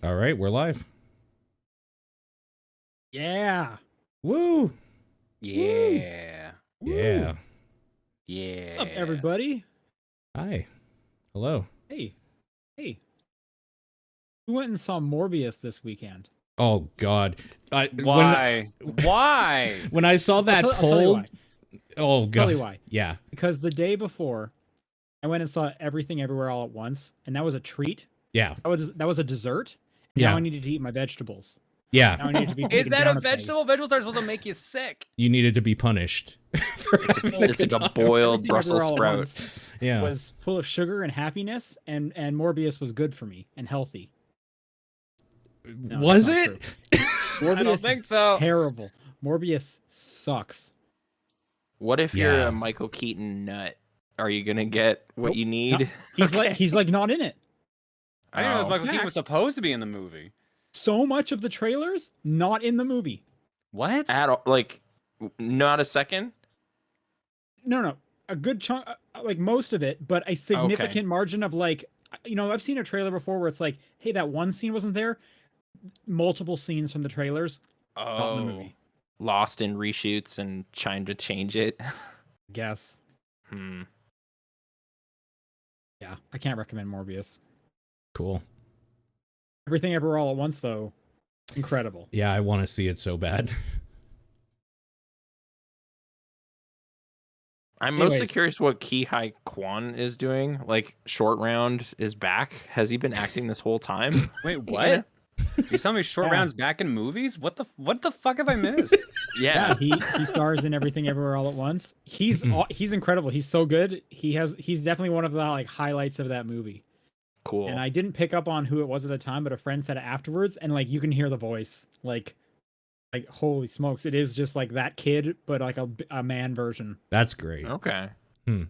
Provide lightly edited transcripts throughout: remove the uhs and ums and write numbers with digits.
All right, we're live. Yeah. Woo! Yeah. Yeah. Yeah. What's up, everybody? Hi. Hello. Hey. Hey. We went and saw Morbius this weekend. Oh God. Why? Why? When I saw that I'll tell you poll, why. oh I'll God. tell you why. Yeah. Because the day before, I went and saw Everything Everywhere All at Once, and that was a treat. Yeah. That was a dessert. Yeah. Now I needed to eat my vegetables. Yeah. Now I needed to be Is taken that down a peg. vegetable? Vegetables are supposed to make you sick. You needed to be punished. For having It's like a boiled Everything Brussels Everywhere All at sprout. Once Yeah. was full of sugar and happiness, and Morbius was good for me and healthy. No, Was that's not it? true. I don't Morbius think is so. terrible. Morbius sucks. What if you're Yeah. a Michael Keaton nut? Are you gonna get what Nope. you need? He's like not in it. I didn't know Oh. Michael Keaton Fact. was supposed to be in the movie. So much of the trailers not in the movie. What? At all, like, not a second. No, a good chunk, like most of it, but a significant margin of like, I've seen a trailer before where it's like, hey, that one scene wasn't there. Multiple scenes from the trailers, not in the movie. Lost in reshoots and trying to change it. Guess. Yeah, I can't recommend Morbius. Cool. Everything Everywhere All at Once, though, incredible. Yeah, I want to see it so bad. I'm mostly Anyways. curious what Ki Hai Kwan is doing. Like, Short Round is back. Has he been acting this whole time? Wait, what? You telling me Short Yeah. Round's back in movies? What the fuck have I missed? Yeah. He stars in Everything Everywhere All at Once. He's incredible. He's so good. He's definitely one of the like highlights of that movie. Cool. And I didn't pick up on who it was at the time, but a friend said it afterwards, and like you can hear the voice, like holy smokes, it is just like that kid, but like a man version. That's great. Okay. Hmm.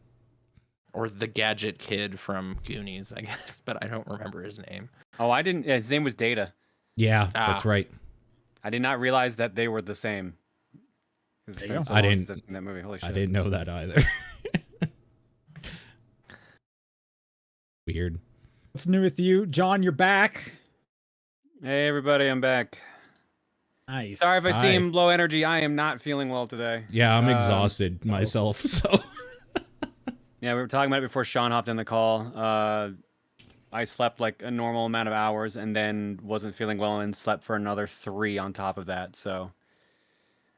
Or the gadget kid from Goonies, I guess, but I don't remember his name. Oh, I didn't. Yeah, his name was Data. Yeah, that's right. I did not realize that they were the same. 'Cause it's There been you go. so I long didn't- since I've seen that movie. Holy shit. I didn't know that either. Weird. What's new with you, John? You're back. Hey everybody, I'm back. Nice. Sorry if I Hi. seem low energy. I am not feeling well today. Yeah, I'm exhausted myself. So Yeah, we were talking about it before Sean hopped in the call. I slept like a normal amount of hours and then wasn't feeling well and slept for another 3 on top of that. So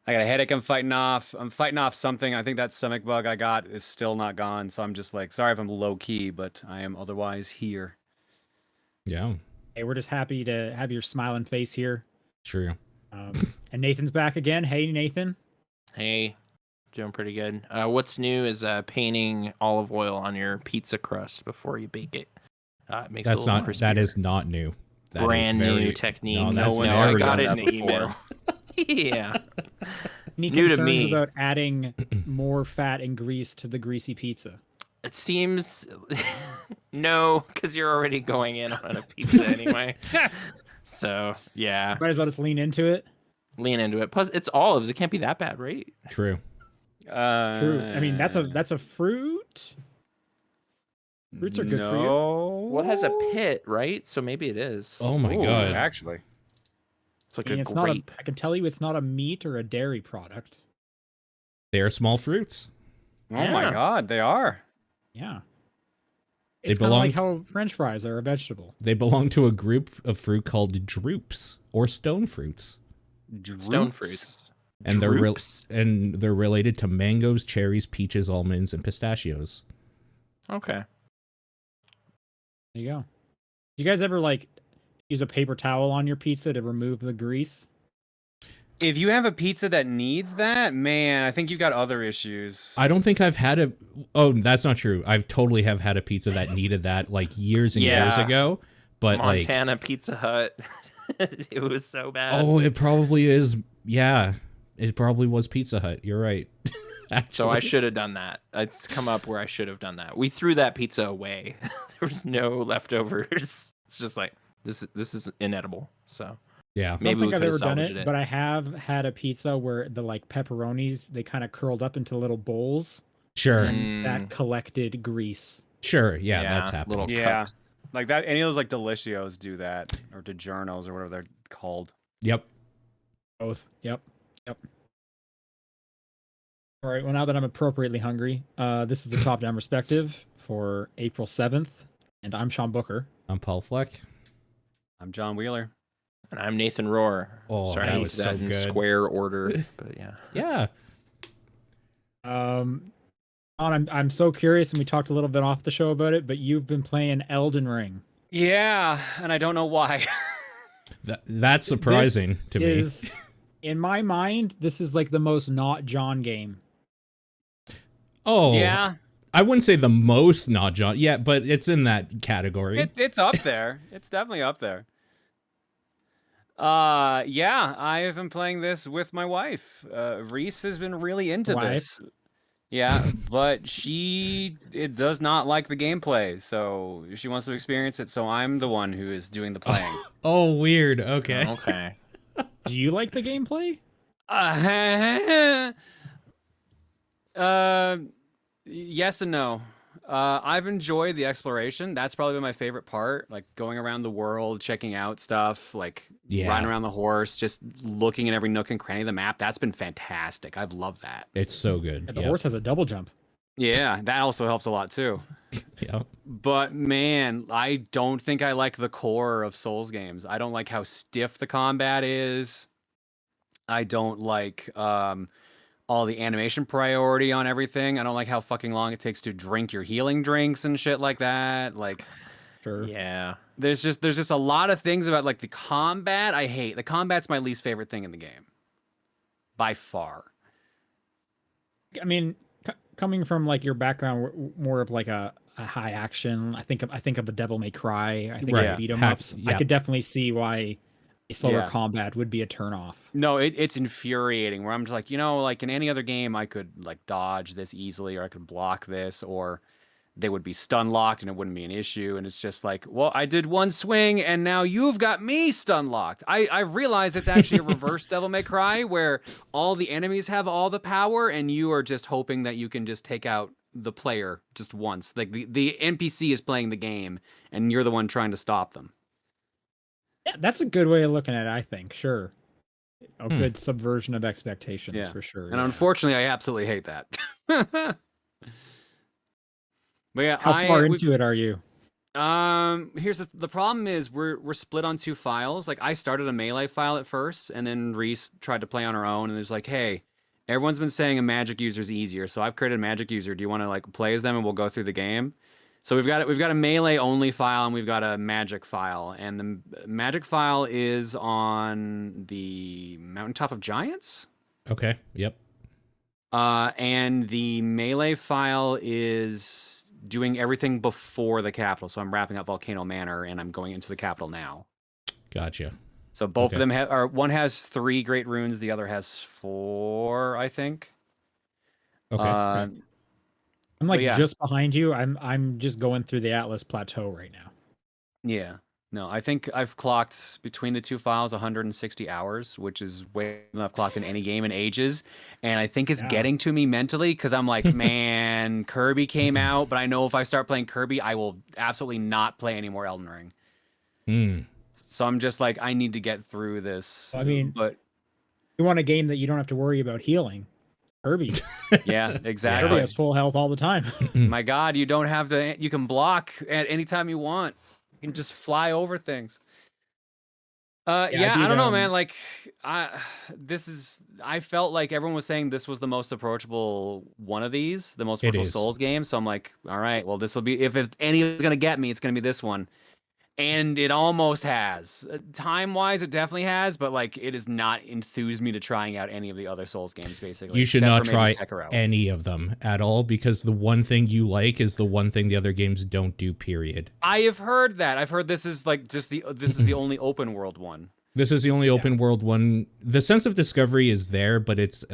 I got a headache I'm fighting off. I'm fighting off something. I think that stomach bug I got is still not gone. So I'm just like, sorry if I'm low key, but I am otherwise here. yeah, Hey, we're just happy to have your smiling face here. true. And Nathan's back again. Hey, Nathan. Hey, doing pretty good. What's new is painting olive oil on your pizza crust before you bake it. It makes it a That's little not. crispier. That is not new. That is brand new very- technique. No, No that's one's very ever got old. it in the email. Yeah. Any New to concerns me. about adding more fat and grease to the greasy pizza? It seems no, because you're already going in on a pizza anyway. So yeah, Might as well just lean into it. lean into it. Plus, it's olives. It can't be that bad, right? True. True. I mean, that's a fruit. Fruits are good for you. What has a pit, right? So maybe it is. Oh my Ooh, God. Actually. It's like I mean, a it's not grape. I can tell you it's not a meat or a dairy product. They are small fruits. Oh my Yeah. god, they are. Yeah. They It's kind of belong- like how French fries are a vegetable. They belong to a group of fruit called drupes or stone fruits, Stone fruits. and Drupes. they're related to mangoes, cherries, peaches, almonds, and pistachios. Okay. There you go. You guys ever like use a paper towel on your pizza to remove the grease? If you have a pizza that needs that, man, I think you've got other issues. I don't think I've had a. Oh, that's not true. I've totally have had a pizza that needed that like years and years Yeah. ago. But Montana Pizza Hut. It was so like, bad. oh, it probably is. Yeah, it probably was Pizza Hut. You're right. So I Actually. should have done that. It's come up where I should have done that. We threw that pizza away. There was no leftovers. It's just like this is inedible. So Yeah. I maybe don't we think I've could have ever done salvaged it, it. but I have had a pizza where the like pepperonis they kind of curled up into little bowls Sure. and that collected grease. Sure. Yeah, that's happened. Little Yeah. cups. Like that, any of those like Delicios do that, or DiGiorno's or whatever they're called. Yep. Both. Yep. All right. Well, now that I'm appropriately hungry, this is the top-down perspective for April 7th, and I'm Sean Booker. I'm Paul Fleck. I'm John Wheeler. And I'm Nathan Rohr. Oh, Sorry, that I was used that so in good. square order, but yeah. Yeah. I'm so curious, and we talked a little bit off the show about it, but you've been playing Elden Ring. Yeah, and I don't know why. That's surprising to me. In my mind, this is like the most not John game. Oh, yeah. I wouldn't say the most not John. Yeah, but it's in that category. It's up there. It's definitely up there. Yeah, I have been playing this with my wife. Reese has been really into this. Yeah, but it does not like the gameplay, so she wants to experience it, so I'm the one who is doing the playing. Oh, weird. Okay. Okay. Do you like the gameplay? Yes and no. I've enjoyed the exploration. That's probably been my favorite part, like going around the world, checking out stuff, like riding around the horse, just looking at every nook and cranny of the map. That's been fantastic. I've loved that. It's so good. The horse has a double jump. Yeah, that also helps a lot too. Yeah. But man, I don't think I like the core of Souls games. I don't like how stiff the combat is. I don't like all the animation priority on everything. I don't like how fucking long it takes to drink your healing drinks and shit like that. Like, sure. Yeah. There's just a lot of things about like the combat I hate. The combat's my least favorite thing in the game. By far. I mean, coming from like your background, more of like a high action. I think of a Devil May Cry. I think of beat 'em ups. I could definitely see why a slower combat would be a turnoff. No, it's infuriating. Where I'm just like, like in any other game, I could like dodge this easily, or I could block this, or they would be stun locked and it wouldn't be an issue. And it's just like, well, I did one swing and now you've got me stun locked. I realize it's actually a reverse Devil May Cry where all the enemies have all the power and you are just hoping that you can just take out the player just once. Like the NPC is playing the game and you're the one trying to stop them. Yeah, that's a good way of looking at it, I think. Sure. A good subversion of expectations for sure. And unfortunately, I absolutely hate that. But yeah, how far into it are you? Here's the problem is we're split on two files. Like I started a melee file at first, and then Reese tried to play on her own, and there's like, hey, everyone's been saying a magic user is easier, so I've created a magic user. Do you want to like play as them, and we'll go through the game? So we've got a melee only file, and we've got a magic file, and the magic file is on the Mountaintop of Giants. Okay. Yep. And the melee file is doing everything before the capital. So I'm wrapping up Volcano Manor and I'm going into the capital now. Gotcha. So both of them one has 3 great runes, the other has 4, I think. Okay. I'm like just behind you. I'm just going through the Atlas Plateau right now. Yeah. No, I think I've clocked between the two files 160 hours, which is way more than I've clocked in any game in ages. And I think it's getting to me mentally because I'm like, man, Kirby came out, but I know if I start playing Kirby, I will absolutely not play any more Elden Ring. So I'm just like, I need to get through this. I mean, but you want a game that you don't have to worry about healing. Kirby. Yeah, exactly. Kirby has full health all the time. My God, you don't have to, you can block at any time you want. You can just fly over things. I don't know, man. Like, I felt like everyone was saying this was the most approachable one of these, the most approachable Souls game. So I'm like, all right, well, this will be, if any is going to get me, it's going to be this one. And it almost has. Time-wise, it definitely has, but like it has not enthused me to trying out any of the other Souls games, basically. You should not try any of them at all, because the one thing you like is the one thing the other games don't do, period. I have heard that. I've heard this is like this is the only open world one. This is the only open world one. The sense of discovery is there, but it's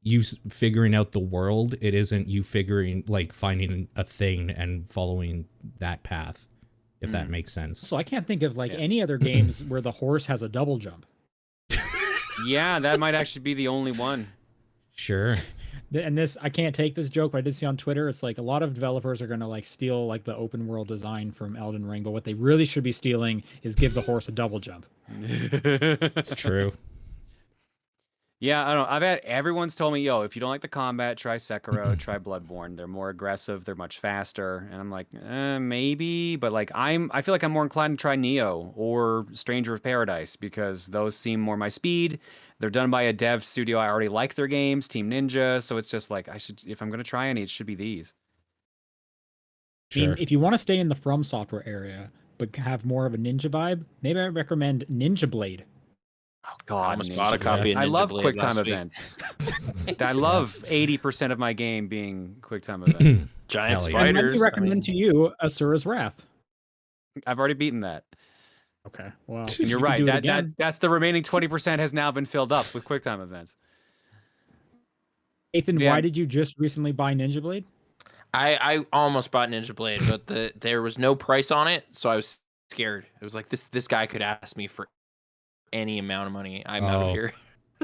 you figuring out the world. It isn't you finding a thing and following that path. If that makes sense. So I can't think of any other games where the horse has a double jump. Yeah, that might actually be the only one. Sure. And this, I can't take this joke, but I did see on Twitter, it's like a lot of developers are going to like steal like the open world design from Elden Ring, but what they really should be stealing is give the horse a double jump. It's true. Yeah, I don't know. I've had everyone's told me, yo, if you don't like the combat, try Sekiro, try Bloodborne. They're more aggressive, they're much faster. And I'm like, maybe, but like I feel like I'm more inclined to try Neo or Stranger of Paradise because those seem more my speed. They're done by a dev studio. I already like their games, Team Ninja, so it's just like if I'm gonna try any, it should be these. I mean, if you want to stay in the From Software area but have more of a ninja vibe, maybe I recommend Ninja Blade. Oh God! I almost bought a copy. I love Blade QuickTime events. I love 80% of my game being QuickTime events. Giant Hell yeah. And let spiders. me recommend to you Asura's Wrath. I've already beaten that. Okay, well, And you you're can right. do it again. That's the remaining 20% has now been filled up with QuickTime events. Ethan, Yeah. why did you just recently buy Ninja Blade? I almost bought Ninja Blade, but there was no price on it, so I was scared. It was like this guy could ask me for any amount of money. I'm out of here.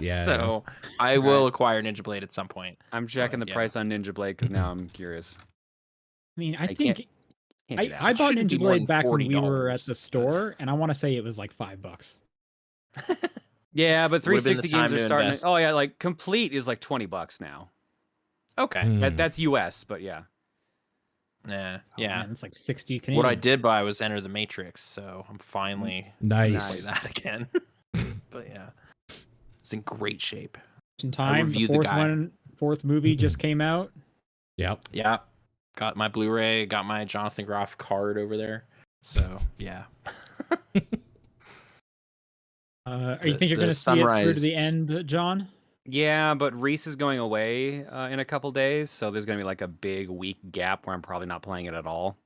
Yeah. So I will acquire Ninja Blade at some point. I'm checking the yeah. price on Ninja Blade because now I'm curious. I mean, I can't- think Can't do that. I bought shouldn't be Ninja more Blade than back when we were at $40, the store, and I want to say it was like $5. Yeah, but Would've been the 360 games time are to starting. invest. Oh yeah, like Complete is like $20 now. Okay. Mm. That's US, but yeah. Yeah. Oh, Yeah. man, it's like 60 Canadian. What I did buy was Enter the Matrix, so I'm finally Nice. play that again. But yeah, it's in great shape. in time. The reviewed the fourth guide. fourth movie just came out. Yep. Yeah, got my Blu-ray, got my Jonathan Groff card over there. So yeah. You think you're going to see it through to the end, John? Yeah, but Reese is going away in a couple days, so there's gonna be like a big week gap where I'm probably not playing it at all.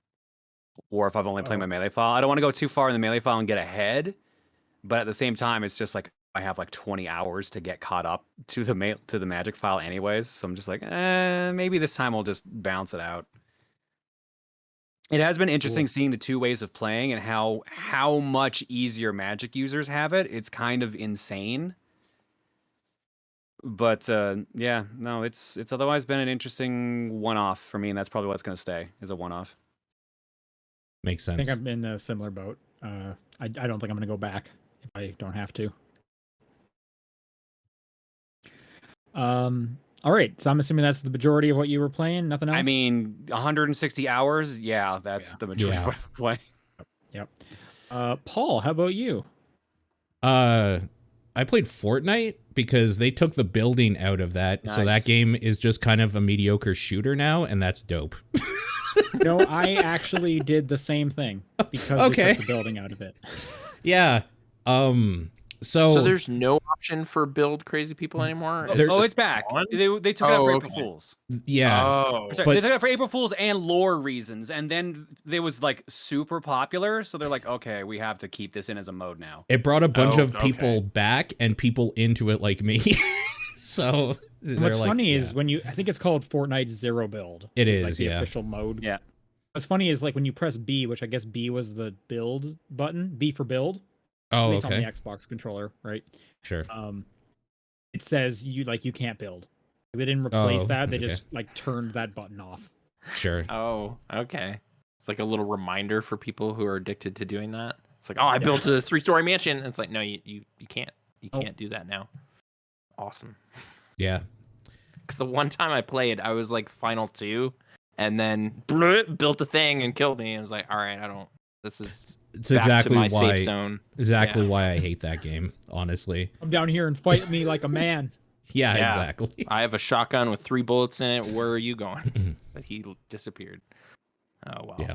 Or if I've only played my melee file, I don't want to go too far in the melee file and get ahead. But at the same time, it's just like I have like 20 hours to get caught up to the magic file, anyways. So I'm just like, maybe this time I'll just bounce it out. It has been interesting seeing the two ways of playing and how much easier magic users have it. It's kind of insane. But yeah, no, it's otherwise been an interesting one-off for me, and that's probably what's going to stay is a one-off. Makes I sense. think I'm in a similar boat. I don't think I'm going to go back if I don't have to. All right, so I'm assuming that's the majority of what you were playing. Nothing else. I mean, 160 hours. Yeah, that's the majority of what I'm playing. Yep. Paul, how about you? I played Fortnite because they took the building out of that. So that Nice. game is just kind of a mediocre shooter now, and that's dope. No, I actually did the same thing because they took the building out of it. Yeah. So there's no option for build crazy people anymore. It's back. They took it out for April okay. Fools. yeah. Oh, Sorry, they took it out for April Fools and lore reasons, and then it was like super popular, so they're like, okay, we have to keep this in as a mode now. It brought a bunch Oh, of people okay. back and people into it like me. So And what's they're like, funny yeah. is when I think it's called Fortnite Zero Build. It It's is, like the yeah. official mode. Yeah. What's funny is like when you press B, which I guess B was the build button, B for build. At Oh, least on okay. the Xbox controller, right? Sure. It says you can't build. They didn't replace Oh, that. They okay. just like turned that button off. Sure. Oh, okay. It's like a little reminder for people who are addicted to doing that. It's like, oh, I built a 3-story mansion. And it's like, no, you can't. You can't do that now. Awesome. Yeah. Because the one time I played, I was like final 2, and then built a thing and killed me. I was like, all right, this is It's back exactly to my why safe zone. exactly Yeah. why I hate that game, honestly. Come down here and fight me like a man. Yeah, Yeah. exactly. I have a shotgun with 3 bullets in it. Where are you going? But he disappeared. Oh, well. Yeah.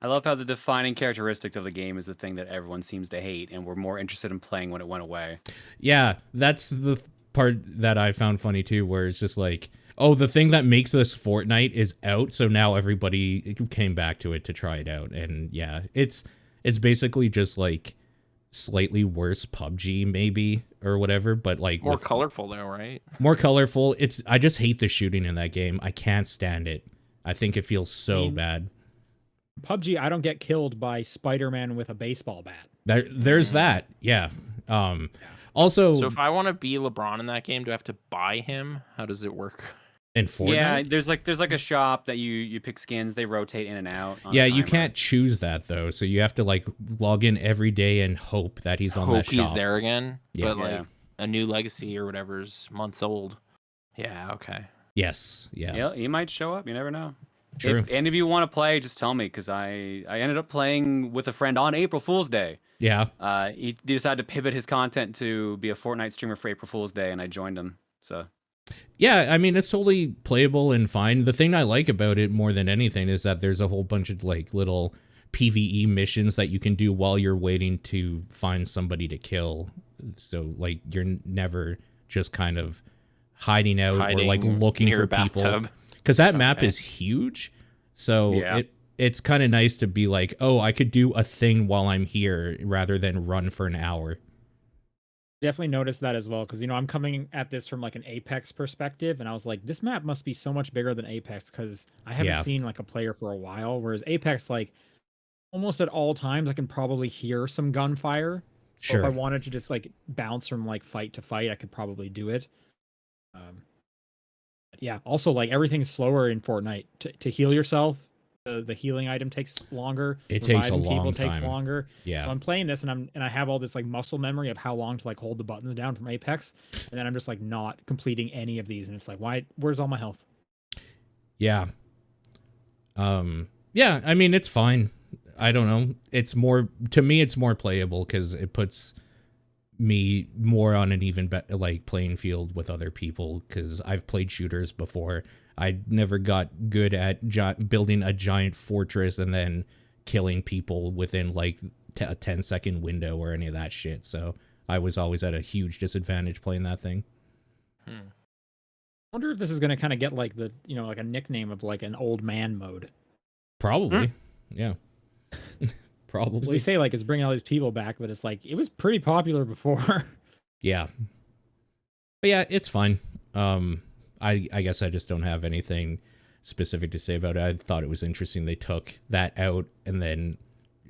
I love how the defining characteristic of the game is the thing that everyone seems to hate, and we're more interested in playing when it went away. Yeah, that's the part that I found funny too, where it's just like, oh, the thing that makes this Fortnite is out, so now everybody came back to it to try it out. And yeah, it's basically just like slightly worse PUBG maybe or whatever, but like More with- colorful, though, right? more colorful. I just hate the shooting in that game. I can't stand it. I think it feels so bad. PUBG, I don't get killed by Spider-Man with a baseball bat. There's that. Yeah. Also, So if I want to be LeBron in that game, do I have to buy him? How does it work? in Fortnite, Yeah, there's like a shop that you pick skins, they rotate in and out. On a yeah, you timer. can't choose that though. So you have to like log in every day and hope that he's on that Hope he's shop. there again. Yeah. But like a new legacy or whatever's months old. Yeah, okay. Yes. Yeah. He might show up. You never know. True. If any of you want to play, just tell me, because I ended up playing with a friend on April Fool's Day. Yeah. He decided to pivot his content to be a Fortnite streamer for April Fool's Day, and I joined him. So Yeah, I mean, it's totally playable and fine. The thing I like about it more than anything is that there's a whole bunch of like little PvE missions that you can do while you're waiting to find somebody to kill. So like you're never just kind of hiding out or like looking for people. Because that map is huge. So it's kind of nice to be like, oh, I could do a thing while I'm here rather than run for an hour. Definitely noticed that as well, because I'm coming at this from like an Apex perspective, and I was like, this map must be so much bigger than Apex, because I haven't seen like a player for a while, whereas Apex, like almost at all times I can probably hear some gunfire. Sure. So if I wanted to just like bounce from like fight to fight, I could probably do it. Yeah, also like everything's slower in Fortnite. To heal yourself, the healing item takes longer. It takes a Reviving long people time. takes longer. Yeah. So I'm playing this and I have all this like muscle memory of how long to like hold the buttons down from Apex, and then I'm just like not completing any of these, and it's like, where's all my health? Yeah. Yeah, I mean, it's fine. I don't know. To me it's more playable because it puts me more on an even like playing field with other people, because I've played shooters before. I never got good at building a giant fortress and then killing people within like a 10-second window or any of that shit. So I was always at a huge disadvantage playing that thing. I wonder if this is gonna kind of get like the like a nickname of like an old man mode. Probably. Yeah. Probably. We say like it's bringing all these people back, but it's like it was pretty popular before. Yeah. But yeah, it's fine. I guess I just don't have anything specific to say about it. I thought it was interesting they took that out and then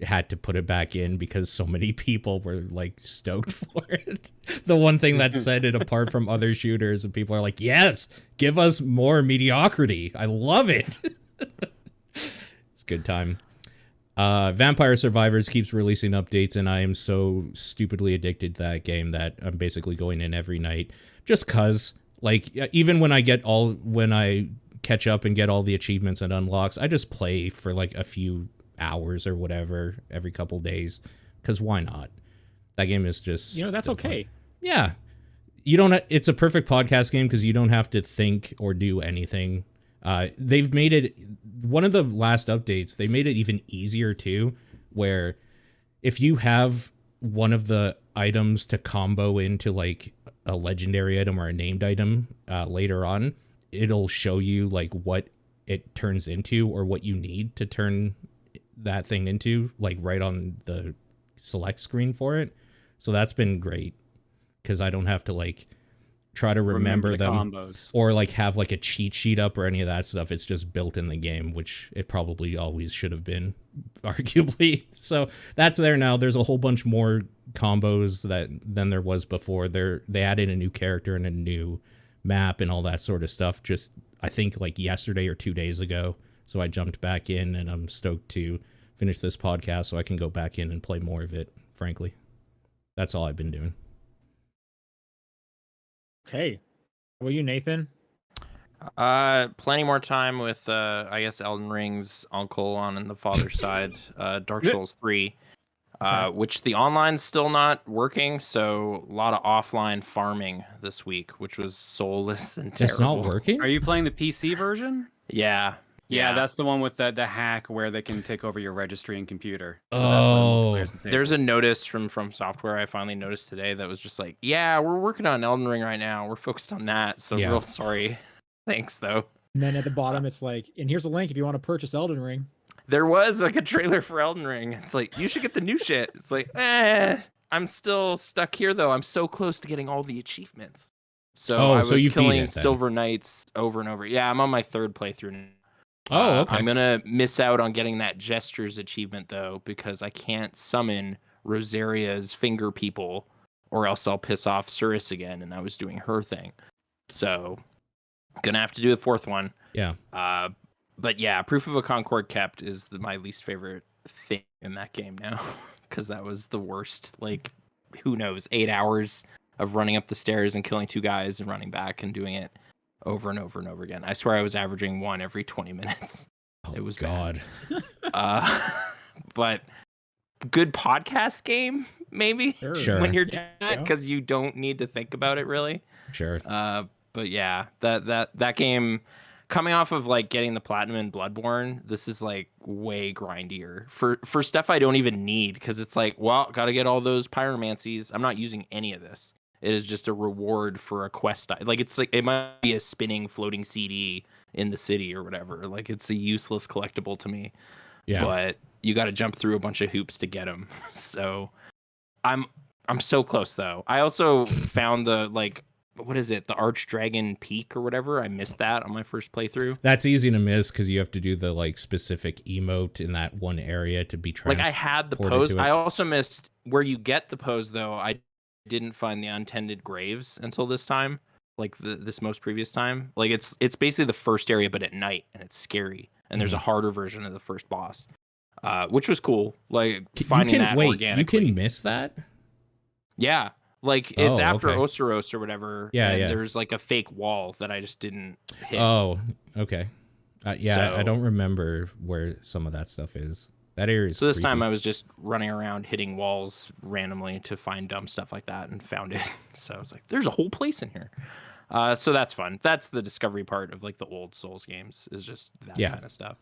had to put it back in because so many people were like stoked for it. The one thing that set it apart from other shooters, and people are like, yes, give us more mediocrity. I love it. It's a good time. Vampire Survivors keeps releasing updates, and I am so stupidly addicted to that game that I'm basically going in every night just cause. Like, even when I catch up and get all the achievements and unlocks, I just play for like a few hours or whatever every couple days, because why not? That game is just that's okay. Fun. Yeah, it's a perfect podcast game because you don't have to think or do anything. They've made it, one of the last updates, they made it even easier too, where if you have one of the items to combo into like a legendary item or a named item later on, it'll show you like what it turns into or what you need to turn that thing into, like right on the select screen for it. So that's been great because I don't have to like try to remember them combos, or like have like a cheat sheet up or any of that stuff. It's just built in the game, which it probably always should have been, arguably. So that's there now. There's a whole bunch more combos than there was before. They added a new character and a new map and all that sort of stuff just I think like yesterday or 2 days ago. So I jumped back in, and I'm stoked to finish this podcast so I can go back in and play more of it, frankly. That's all I've been doing. Okay. How about you, Nathan? Plenty more time with I guess Elden Ring's uncle on the father's side, Dark Souls 3, which the online's still not working, so a lot of offline farming this week, which was soulless and terrible. It's not working? Are you playing the PC version? Yeah, that's the one with the hack where they can take over your registry and computer. So there's a notice from Software I finally noticed today that was just like, yeah, we're working on Elden Ring right now. We're focused on that. So real sorry. Thanks, though. And then at the bottom, it's like, and here's a link if you want to purchase Elden Ring. There was like a trailer for Elden Ring. It's like, you should get the new shit. It's like, I'm still stuck here, though. I'm so close to getting all the achievements. So I was killing Silver Knights over and over. Yeah, I'm on my third playthrough now. Okay. I'm going to miss out on getting that Gestures achievement, though, because I can't summon Rosaria's finger people or else I'll piss off Cirrus again, and I was doing her thing. So gonna have to do the fourth one. Yeah. But yeah, Proof of a Concord Kept is my least favorite thing in that game now, because that was the worst. Like, who knows, 8 hours of running up the stairs and killing 2 guys and running back and doing it over and over and over again. I swear I was averaging 1 every 20 minutes. Oh, it was God. But good podcast game, maybe. Sure. When you're doing it, because you don't need to think about it really. Sure. But yeah, that game, coming off of like getting the platinum in Bloodborne, this is like way grindier for stuff I don't even need, because it's like, well, gotta get all those pyromancies. I'm not using any of this. It is just a reward for a quest. Like, it's like, it might be a spinning floating CD in the city or whatever. Like, it's a useless collectible to me. Yeah. But you got to jump through a bunch of hoops to get them. So I'm so close though. I also found the, like, what is it? The Archdragon Peak or whatever. I missed that on my first playthrough. That's easy to miss because you have to do the like specific emote in that one area to be transported. Like, I had the pose. I also missed where you get the pose though. I didn't find the untended graves until this time, like this most previous time. Like, it's basically the first area but at night, and it's scary, and there's a harder version of the first boss, which was cool. Like, finding that organically. You can miss that? Yeah, like, it's after okay. Oseros or whatever. Yeah, and yeah. There's like a fake wall that I just didn't hit. Oh, okay. Yeah, So- I don't remember where some of that stuff is. That area is So this creepy. time I was just running around hitting walls randomly to find dumb stuff like that, and found it. So I was like, there's a whole place in here. So that's fun. That's the discovery part of like the old Souls games, is just that kind of stuff.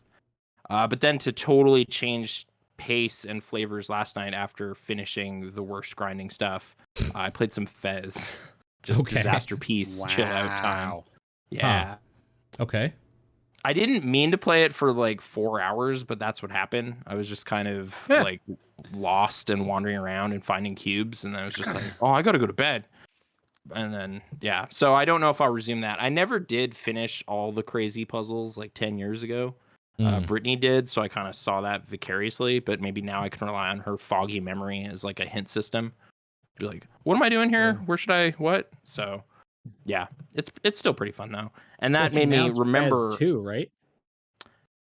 But then to totally change pace and flavors last night after finishing the worst grinding stuff, I played some Fez. Just disaster piece, chill out time. Yeah. Okay. I didn't mean to play it for like 4 hours, but that's what happened. I was just kind of like lost and wandering around and finding cubes, and I was just like, oh, I gotta go to bed. And then yeah, so I don't know if I'll resume that. I never did finish all the crazy puzzles like 10 years ago. Brittany did, so I kind of saw that vicariously, but maybe now I can rely on her foggy memory as like a hint system. Be like, what am I doing here? Where should I what? So yeah, it's still pretty fun though. And that made me remember Fez 2, right?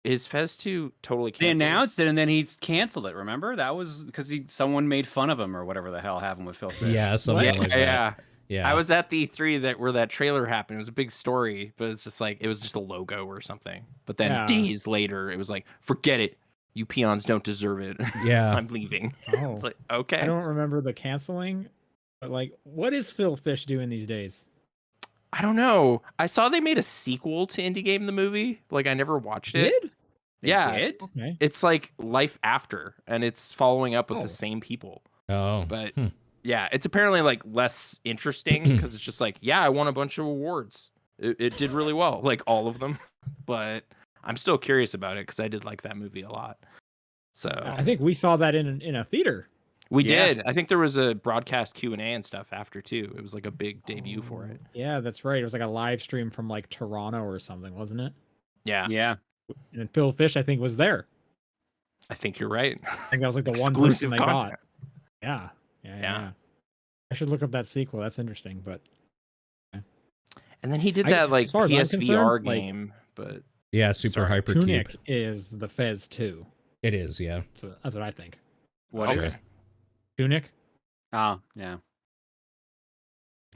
Is Fez 2 totally canceled? They announced it and then he canceled it. Remember, that was because someone made fun of him or whatever the hell happened with Phil Fish. Yeah, something like that. Yeah. I was at the E3 where that trailer happened. It was a big story, but it's just like, it was just a logo or something. But then days later, it was like, forget it. You peons don't deserve it. Yeah. I'm leaving. Oh. It's like, okay. I don't remember the canceling, but like, what is Phil Fish doing these days? I don't know. I saw they made a sequel to Indie Game the movie. Like, I never watched it. They Yeah. did? Okay. It's like Life After, and it's following up with the same people. Oh. But yeah, it's apparently like less interesting because it's just like, yeah, I won a bunch of awards. It did really well, like all of them. But I'm still curious about it because I did like that movie a lot. So I think we saw that in a theater. we did. I think there was a broadcast Q&A and stuff after too. It was like a big debut for it. Yeah, that's right. It was like a live stream from like Toronto or something, wasn't it? Yeah, Yeah. And Phil Fish, I think, was there. I think you're right. I think that was like the one Exclusive person they content. got. Yeah. I should look up that sequel. That's interesting, but And then he did that like as far as I'm PSVR concerned, like, game, but Yeah, Super Hypercube. Tunic is the Fez 2. It is, yeah. So that's what I think. What is? Okay. Tunic? Oh, yeah.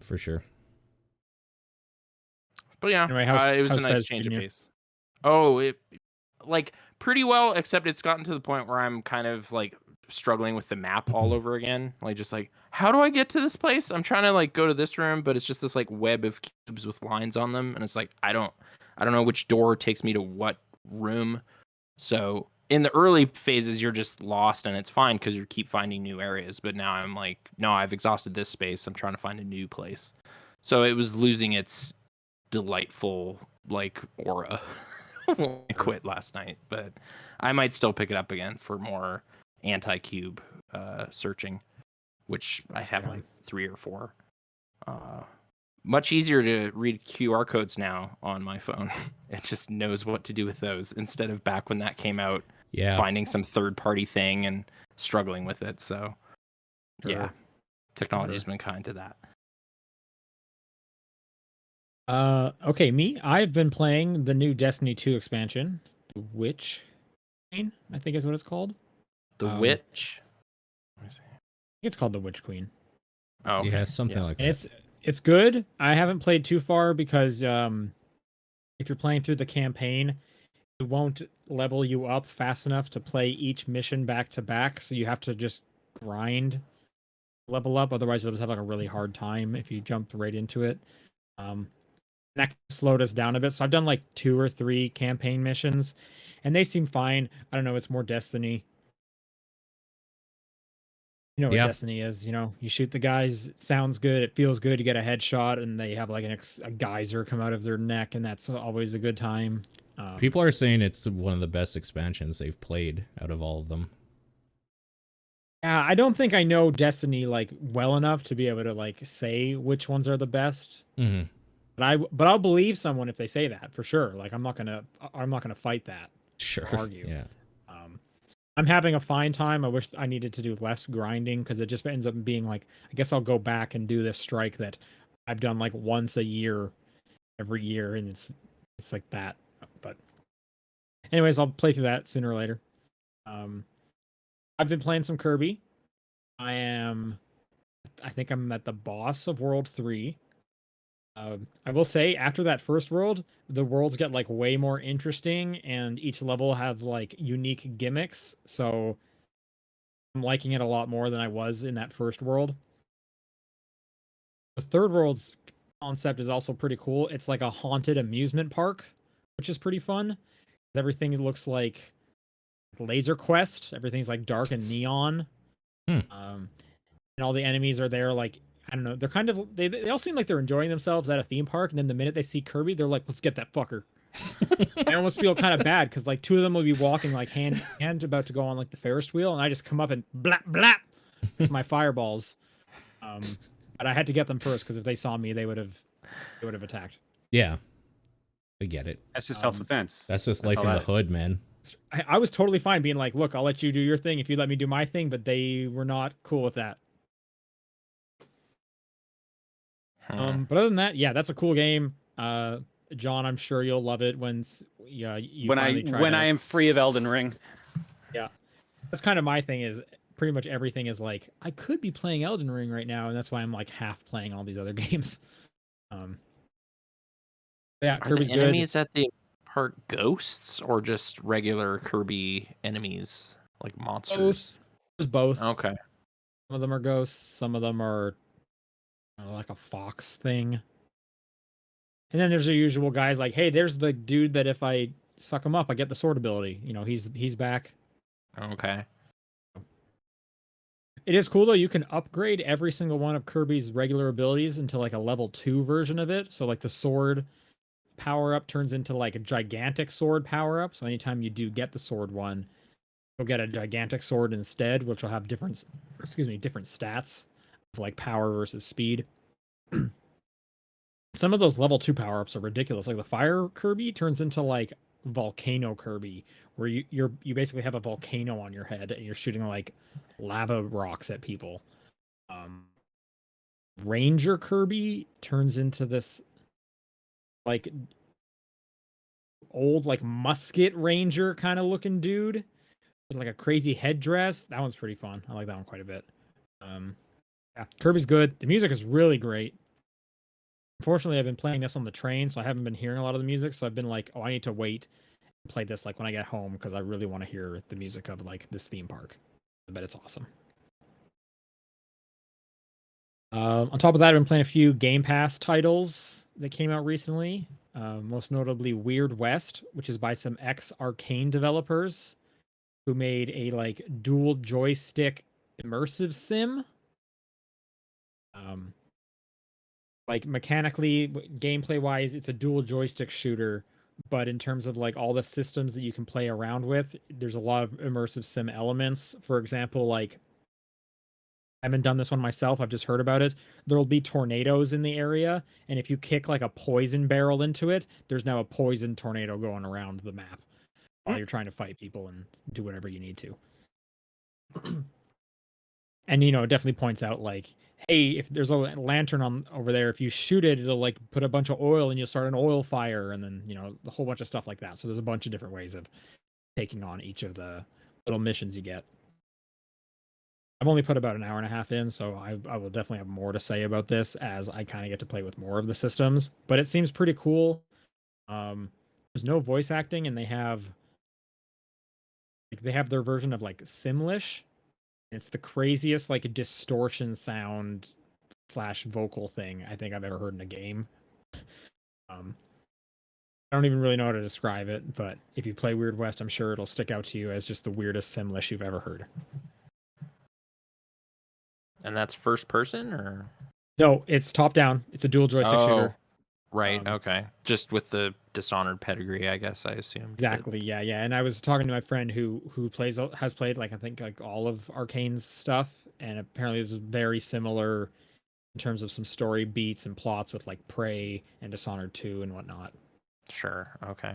For sure. But yeah, Anyway, it was a how's nice Fez change of treating you? pace. Oh, it like pretty well, except it's gotten to the point where I'm kind of like struggling with the map all over again. Like, just like, how do I get to this place? I'm trying to like go to this room, but it's just this like web of cubes with lines on them, and it's like I don't know which door takes me to what room. So in the early phases, you're just lost, and it's fine because you keep finding new areas. But now I'm like, no, I've exhausted this space. I'm trying to find a new place. So it was losing its delightful like aura when I quit last night, but I might still pick it up again for more anti-cube searching, which I have like 3 or 4. Much easier to read QR codes now on my phone. It just knows what to do with those instead of back when that came out, finding some third-party thing and struggling with it. So yeah, Technology's been kind to that. Okay, me. I've been playing the new Destiny 2 expansion, The Witch Queen, I think is what it's called. The Witch? I think it's called The Witch Queen. Oh, okay. Yeah, something like that. It's good. I haven't played too far because if you're playing through the campaign, it won't level you up fast enough to play each mission back to back, so you have to just grind level up. Otherwise, you'll just have like a really hard time if you jump right into it. That slowed us down a bit. So I've done like 2 or 3 campaign missions, and they seem fine. I don't know. It's more Destiny. You know what Destiny is. You know, you shoot the guys. It sounds good. It feels good. You get a headshot, and they have like a geyser come out of their neck, and that's always a good time. People are saying it's one of the best expansions they've played out of all of them. Yeah, I don't think I know Destiny like well enough to be able to like say which ones are the best. Mm-hmm. But I'll believe someone if they say that for sure. Like I'm not gonna fight that. Sure. Argue. Yeah. I'm having a fine time. I wish I needed to do less grinding because it just ends up being like I guess I'll go back and do this strike that I've done like once a year, every year, and it's like that. But anyways, I'll play through that sooner or later. I've been playing some Kirby. I think I'm at the boss of World 3. I will say after that first world, the worlds get like way more interesting and each level have like unique gimmicks. So I'm liking it a lot more than I was in that first world. The third world's concept is also pretty cool. It's like a haunted amusement park, which is pretty fun. Everything looks like Laser Quest. Everything's like dark and neon. And all the enemies are there like I don't know. They're kind of they all seem like they're enjoying themselves at a theme park, and then the minute they see Kirby, they're like, "Let's get that fucker." I almost feel kind of bad because like 2 of them will be walking like hand in hand, about to go on like the Ferris wheel, and I just come up and blap blap with my fireballs. But I had to get them first because if they saw me, they would have attacked. Yeah, I get it. That's just self-defense. That's just life in the hood, man. I was totally fine being like, "Look, I'll let you do your thing if you let me do my thing," but they were not cool with that. But other than that, yeah, that's a cool game. John, I'm sure you'll love it when I am free of Elden Ring. Yeah, that's kind of my thing. Is pretty much everything is like I could be playing Elden Ring right now, and that's why I'm like half playing all these other games. Yeah, Kirby's good. Enemies at the park ghosts or just regular Kirby enemies like monsters? Both. Okay. Some of them are ghosts. Some of them are like a fox thing. And then there's the usual guys like, hey, there's the dude that if I suck him up, I get the sword ability. You know, he's back. Okay. It is cool though. You can upgrade every single one of Kirby's regular abilities into like a level 2 version of it. So like the sword power up turns into like a gigantic sword power up. So anytime you do get the sword one, you'll get a gigantic sword instead, which will have different stats. Like power versus speed. Some of those level 2 power-ups are ridiculous. Like the fire Kirby turns into like volcano Kirby, where you basically have a volcano on your head and you're shooting like lava rocks at people. Ranger Kirby turns into this like old like musket ranger kind of looking dude with like a crazy headdress. That one's pretty fun. I like that one quite a bit. Yeah, Kirby's good. The music is really great. Unfortunately, I've been playing this on the train, so I haven't been hearing a lot of the music. So I've been like, oh, I need to wait and play this like when I get home because I really want to hear the music of like this theme park. I bet it's awesome. On top of that, I've been playing a few Game Pass titles that came out recently. Most notably, Weird West, which is by some ex-Arcane developers who made a like dual joystick immersive sim. Like mechanically, gameplay wise, it's a dual joystick shooter, but in terms of like all the systems that you can play around with, there's a lot of immersive sim elements. For example, like I haven't done this one myself, I've just heard about it. There'll be tornadoes in the area, and if you kick like a poison barrel into it, there's now a poison tornado going around the map while you're trying to fight people and do whatever you need to. And it definitely points out like, hey, if there's a lantern on over there, if you shoot it, it'll like put a bunch of oil and you'll start an oil fire, and then a whole bunch of stuff like that. So there's a bunch of different ways of taking on each of the little missions you get. I've only put about an hour and a half in, so I will definitely have more to say about this as I kind of get to play with more of the systems. But it seems pretty cool. There's no voice acting, and they have their version of like Simlish. It's the craziest like distortion sound / vocal thing I think I've ever heard in a game. I don't even really know how to describe it, but if you play Weird West, I'm sure it'll stick out to you as just the weirdest Simlish you've ever heard. And that's first person, or? No, it's top down. It's a dual joystick shooter. Right. Okay. Just with the Dishonored pedigree, I guess I assumed. Exactly. Yeah. And I was talking to my friend who has played like I think like all of Arcane's stuff, and apparently it's very similar in terms of some story beats and plots with like Prey and Dishonored 2 and whatnot. Sure. Okay.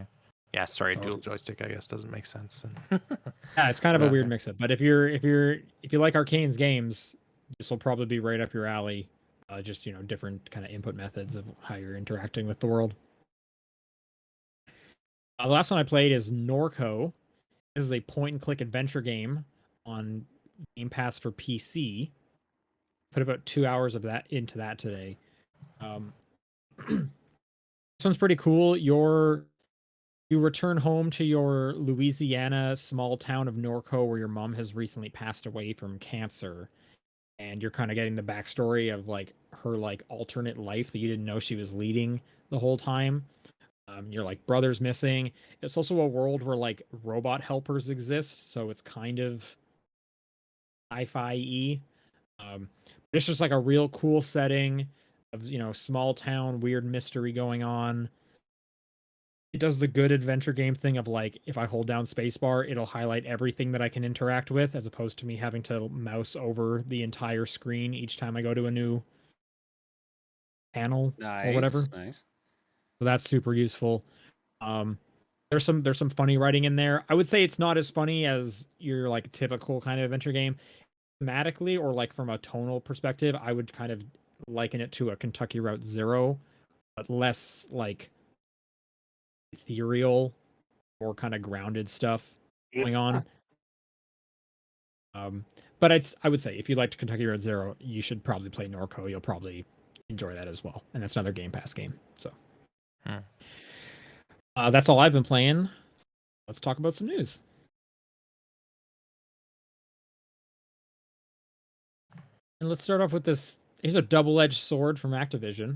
Yeah. Sorry, dual joystick I guess doesn't make sense. Yeah, it's kind of a weird mix-up. But if you like Arcane's games, this will probably be right up your alley. Just different kind of input methods of how you're interacting with the world. The last one I played is Norco. This is a point-and-click adventure game on Game Pass for PC. Put about 2 hours of that into that today. This one's pretty cool. You return home to your Louisiana small town of Norco, where your mom has recently passed away from cancer. And you're kind of getting the backstory of like her like alternate life that you didn't know she was leading the whole time. Your like brother's missing. It's also a world where like robot helpers exist, so it's kind of sci-fi-y. It's just like a real cool setting of small town weird mystery going on. It does the good adventure game thing of like, if I hold down spacebar, it'll highlight everything that I can interact with, as opposed to me having to mouse over the entire screen each time I go to a new panel or whatever. Nice. So that's super useful. There's some funny writing in there. I would say it's not as funny as your like typical kind of adventure game. Thematically or like from a tonal perspective, I would kind of liken it to a Kentucky Route Zero, but less like ethereal, more kind of grounded stuff going on. But I would say if you liked Kentucky Road Zero, you should probably play Norco. You'll probably enjoy that as well, and that's another Game Pass game. So that's all I've been playing. Let's talk about some news. And let's start off with this. Here's a double-edged sword from Activision.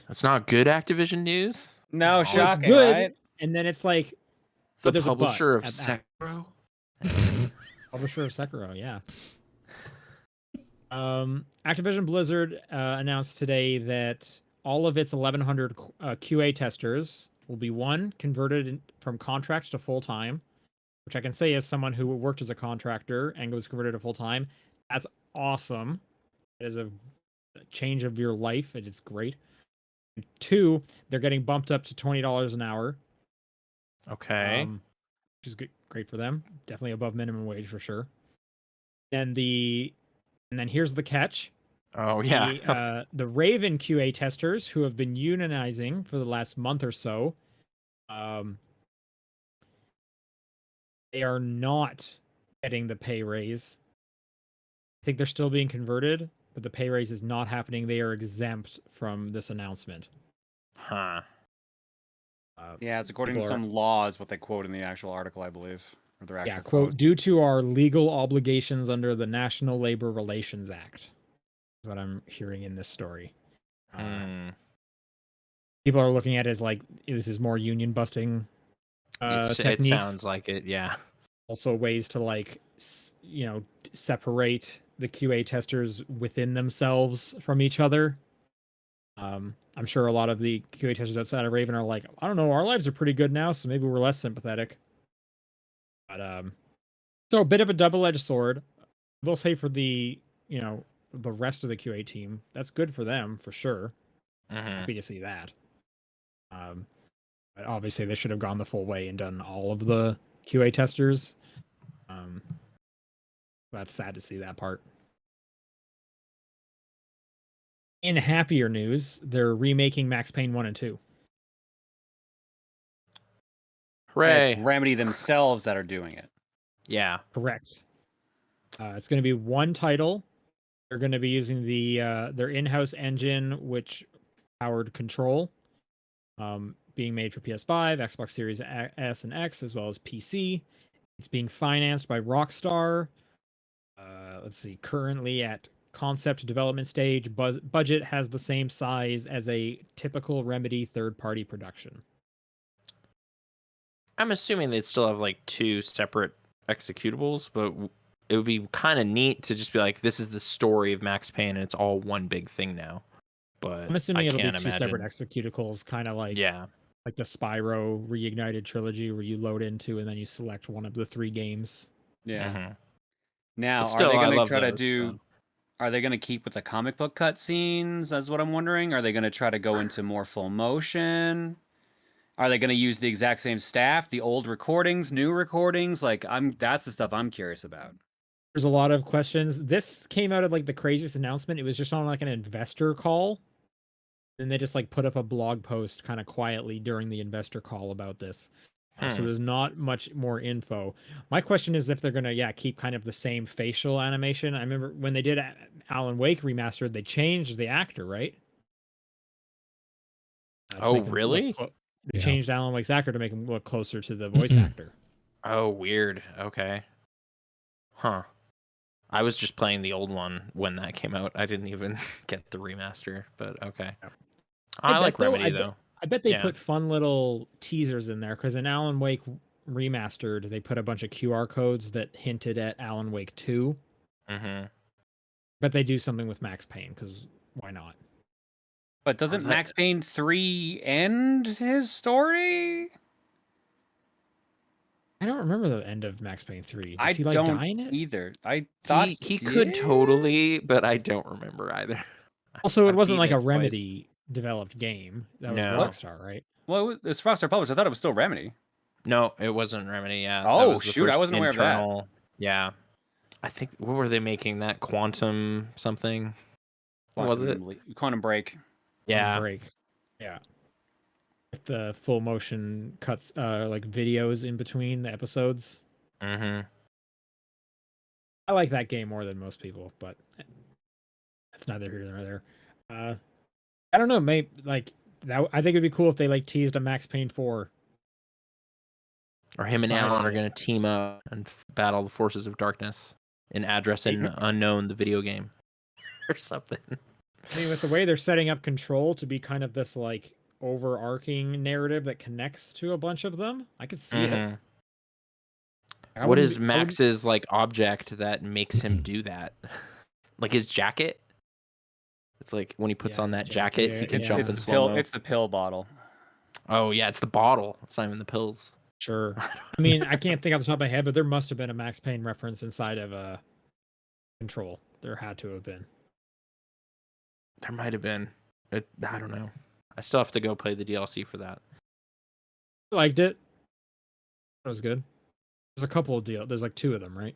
That's not good Activision news. No, shocking, it's good, right? And then it's like the publisher of Sekiro. Publisher of Sekiro, yeah. Activision Blizzard announced today that all of its 1,100 QA testers will be converted from contract to full time, which I can say as someone who worked as a contractor and was converted to full time. That's awesome. It is a change of your life. It is great. 2, they're getting bumped up to $20 an hour. Okay. Which is great for them. Definitely above minimum wage for sure. And then here's the catch. Oh yeah. The Raven QA testers who have been unionizing for the last month or so, they are not getting the pay raise. I think they're still being converted, but the pay raise is not happening. They are exempt from this announcement. Huh. Yeah, it's according to some laws, what they quote in the actual article, I believe. Or their actual quote, due to our legal obligations under the National Labor Relations Act. Is what I'm hearing in this story. People are looking at it as like, this is more union busting techniques. It sounds like it, yeah. Also ways to like, separate the QA testers within themselves from each other. I'm sure a lot of the QA testers outside of Raven are like, I don't know, our lives are pretty good now, so maybe we're less sympathetic. But so a bit of a double-edged sword. I will say for the the rest of the QA team, that's good for them for sure. Happy to see that. But obviously they should have gone the full way and done all of the QA testers. That's sad to see that part. In happier news, they're remaking Max Payne 1 and 2. Hooray! It's Remedy themselves that are doing it. Yeah. Correct. It's going to be one title. They're going to be using their in-house engine, which powered Control, being made for PS5, Xbox Series S and X, as well as PC. It's being financed by Rockstar. Let's see, currently at concept development stage, budget has the same size as a typical Remedy third-party production. I'm assuming they'd still have like 2 separate executables, but it would be kind of neat to just be like, this is the story of Max Payne, and it's all one big thing now. But I'm assuming it'll be can't 2 separate imagine. executables, kind of like like the Spyro Reignited trilogy, where you load into and then you select one of the 3 games. Yeah. Mhm. Now, But still, are they I going to love try to those, do? so. Are they going to keep with the comic book cutscenes? That's what I'm wondering. Are they going to try to go into more full motion? Are they going to use the exact same staff, the old recordings, new recordings? Like, that's the stuff I'm curious about. There's a lot of questions. This came out of like the craziest announcement. It was just on like an investor call. And they just like put up a blog post kind of quietly during the investor call about this. So there's not much more info. My question is if they're gonna keep kind of the same facial animation. I remember when they did Alan Wake remastered, they changed the actor, right? Oh, really? They changed Alan Wake's actor to make him look closer to the voice actor. Oh, weird. Okay. Huh. I was just playing the old one when that came out. I didn't even get the remaster, but okay. Yeah. I like Remedy, though. I bet they put fun little teasers in there, because in Alan Wake Remastered, they put a bunch of QR codes that hinted at Alan Wake 2. Mm-hmm. But they do something with Max Payne, because why not? But doesn't Max Payne 3 end his story? I don't remember the end of Max Payne 3. Does he don't die in it? either. I thought he could totally, but I don't remember either. Also, it wasn't like a Remedy developed game. That was Rockstar, right? Well, it was Rockstar published. I thought it was still Remedy. No, it wasn't Remedy. Yeah. Oh shoot, I wasn't aware of that. Yeah. I think, what were they making that? Quantum something? What was it? Quantum Break. Yeah. Quantum Break. Yeah. The full motion cuts, like videos in between the episodes. Mm-hmm. I like that game more than most people, but that's neither here nor there. I don't know, maybe like that. I think it'd be cool if they like teased a Max Payne 4. Or him and Alan are going to team up and battle the forces of darkness in Address Unknown, the video game, or something. I mean, with the way they're setting up Control to be kind of this like overarching narrative that connects to a bunch of them, I could see it. What is Max's like object that makes him do that? Like his jacket? It's like when he puts on that jacket, he can jump in slow-mo. It's the pill bottle. Oh yeah, it's the bottle. It's not even the pills. Sure. I mean, I can't think off the top of my head, but there must have been a Max Payne reference inside of Control. There had to have been. There might have been. I don't know. I still have to go play the DLC for that. I liked it. That was good. There's a couple of deals. There's like 2 of them, right?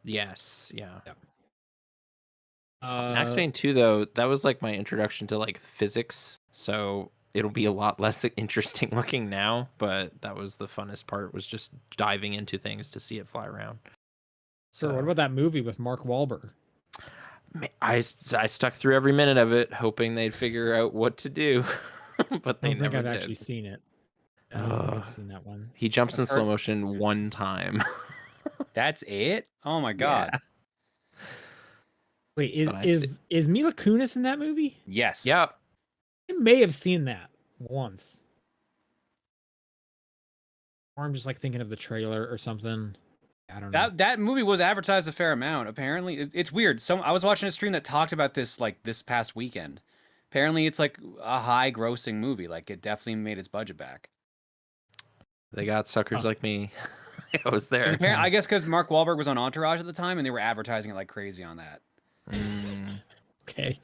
Yes. Yeah. Yeah. Max Payne 2, though, that was like my introduction to like physics. So it'll be a lot less interesting looking now, but that was the funnest part, was just diving into things to see it fly around. So what about that movie with Mark Wahlberg? I stuck through every minute of it, hoping they'd figure out what to do, but they never did. I don't think I've actually seen it. I've seen that one. He jumps in slow motion one time. That's it? Oh my god. Yeah. Wait, is Mila Kunis in that movie? Yes. Yep. I may have seen that once. Or I'm just like thinking of the trailer or something. I don't know. That movie was advertised a fair amount. Apparently, it's weird. I was watching a stream that talked about this like this past weekend. Apparently, it's like a high-grossing movie. Like it definitely made its budget back. They got suckers like me. I was there. I guess because Mark Wahlberg was on Entourage at the time, and they were advertising it like crazy on that. Okay.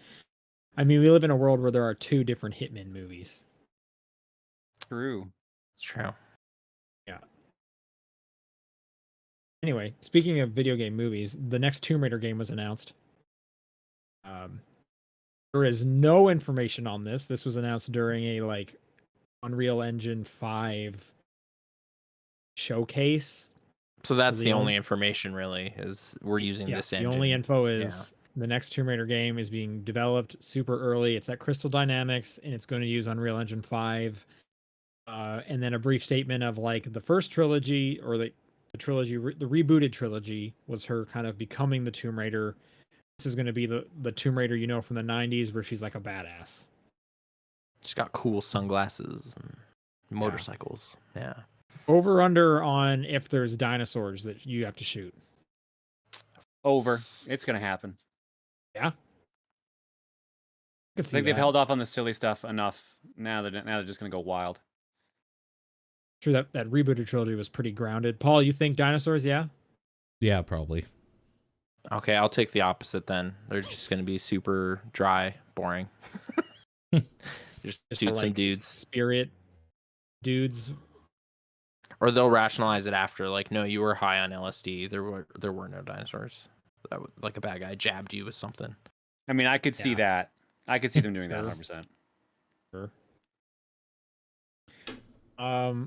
I mean, we live in a world where there are 2 different Hitman movies. True. It's true. Yeah. Anyway, speaking of video game movies, the next Tomb Raider game was announced. There is no information on this. This was announced during a like Unreal Engine 5 showcase. So that's the only information really is we're using this engine. The only info is the next Tomb Raider game is being developed super early. It's at Crystal Dynamics and it's going to use Unreal Engine 5. And then a brief statement of like the first trilogy or the trilogy, the rebooted trilogy was her kind of becoming the Tomb Raider. This is going to be the Tomb Raider you know from the 90s where she's like a badass. She's got cool sunglasses and motorcycles. Yeah. Over under on if there's dinosaurs that you have to shoot. Over. It's going to happen. Yeah. I think they've held off on the silly stuff enough. Now they're just going to go wild. Sure, that rebooted trilogy was pretty grounded. Paul, you think dinosaurs? Yeah. Yeah, probably. Okay, I'll take the opposite then. They're just going to be super dry, boring. just shoot some dudes. Spirit dudes. Or they'll rationalize it after, like, no, you were high on LSD. There were no dinosaurs. That would, like a bad guy jabbed you with something. I mean, I could see that. I could see them doing that 100%. Sure.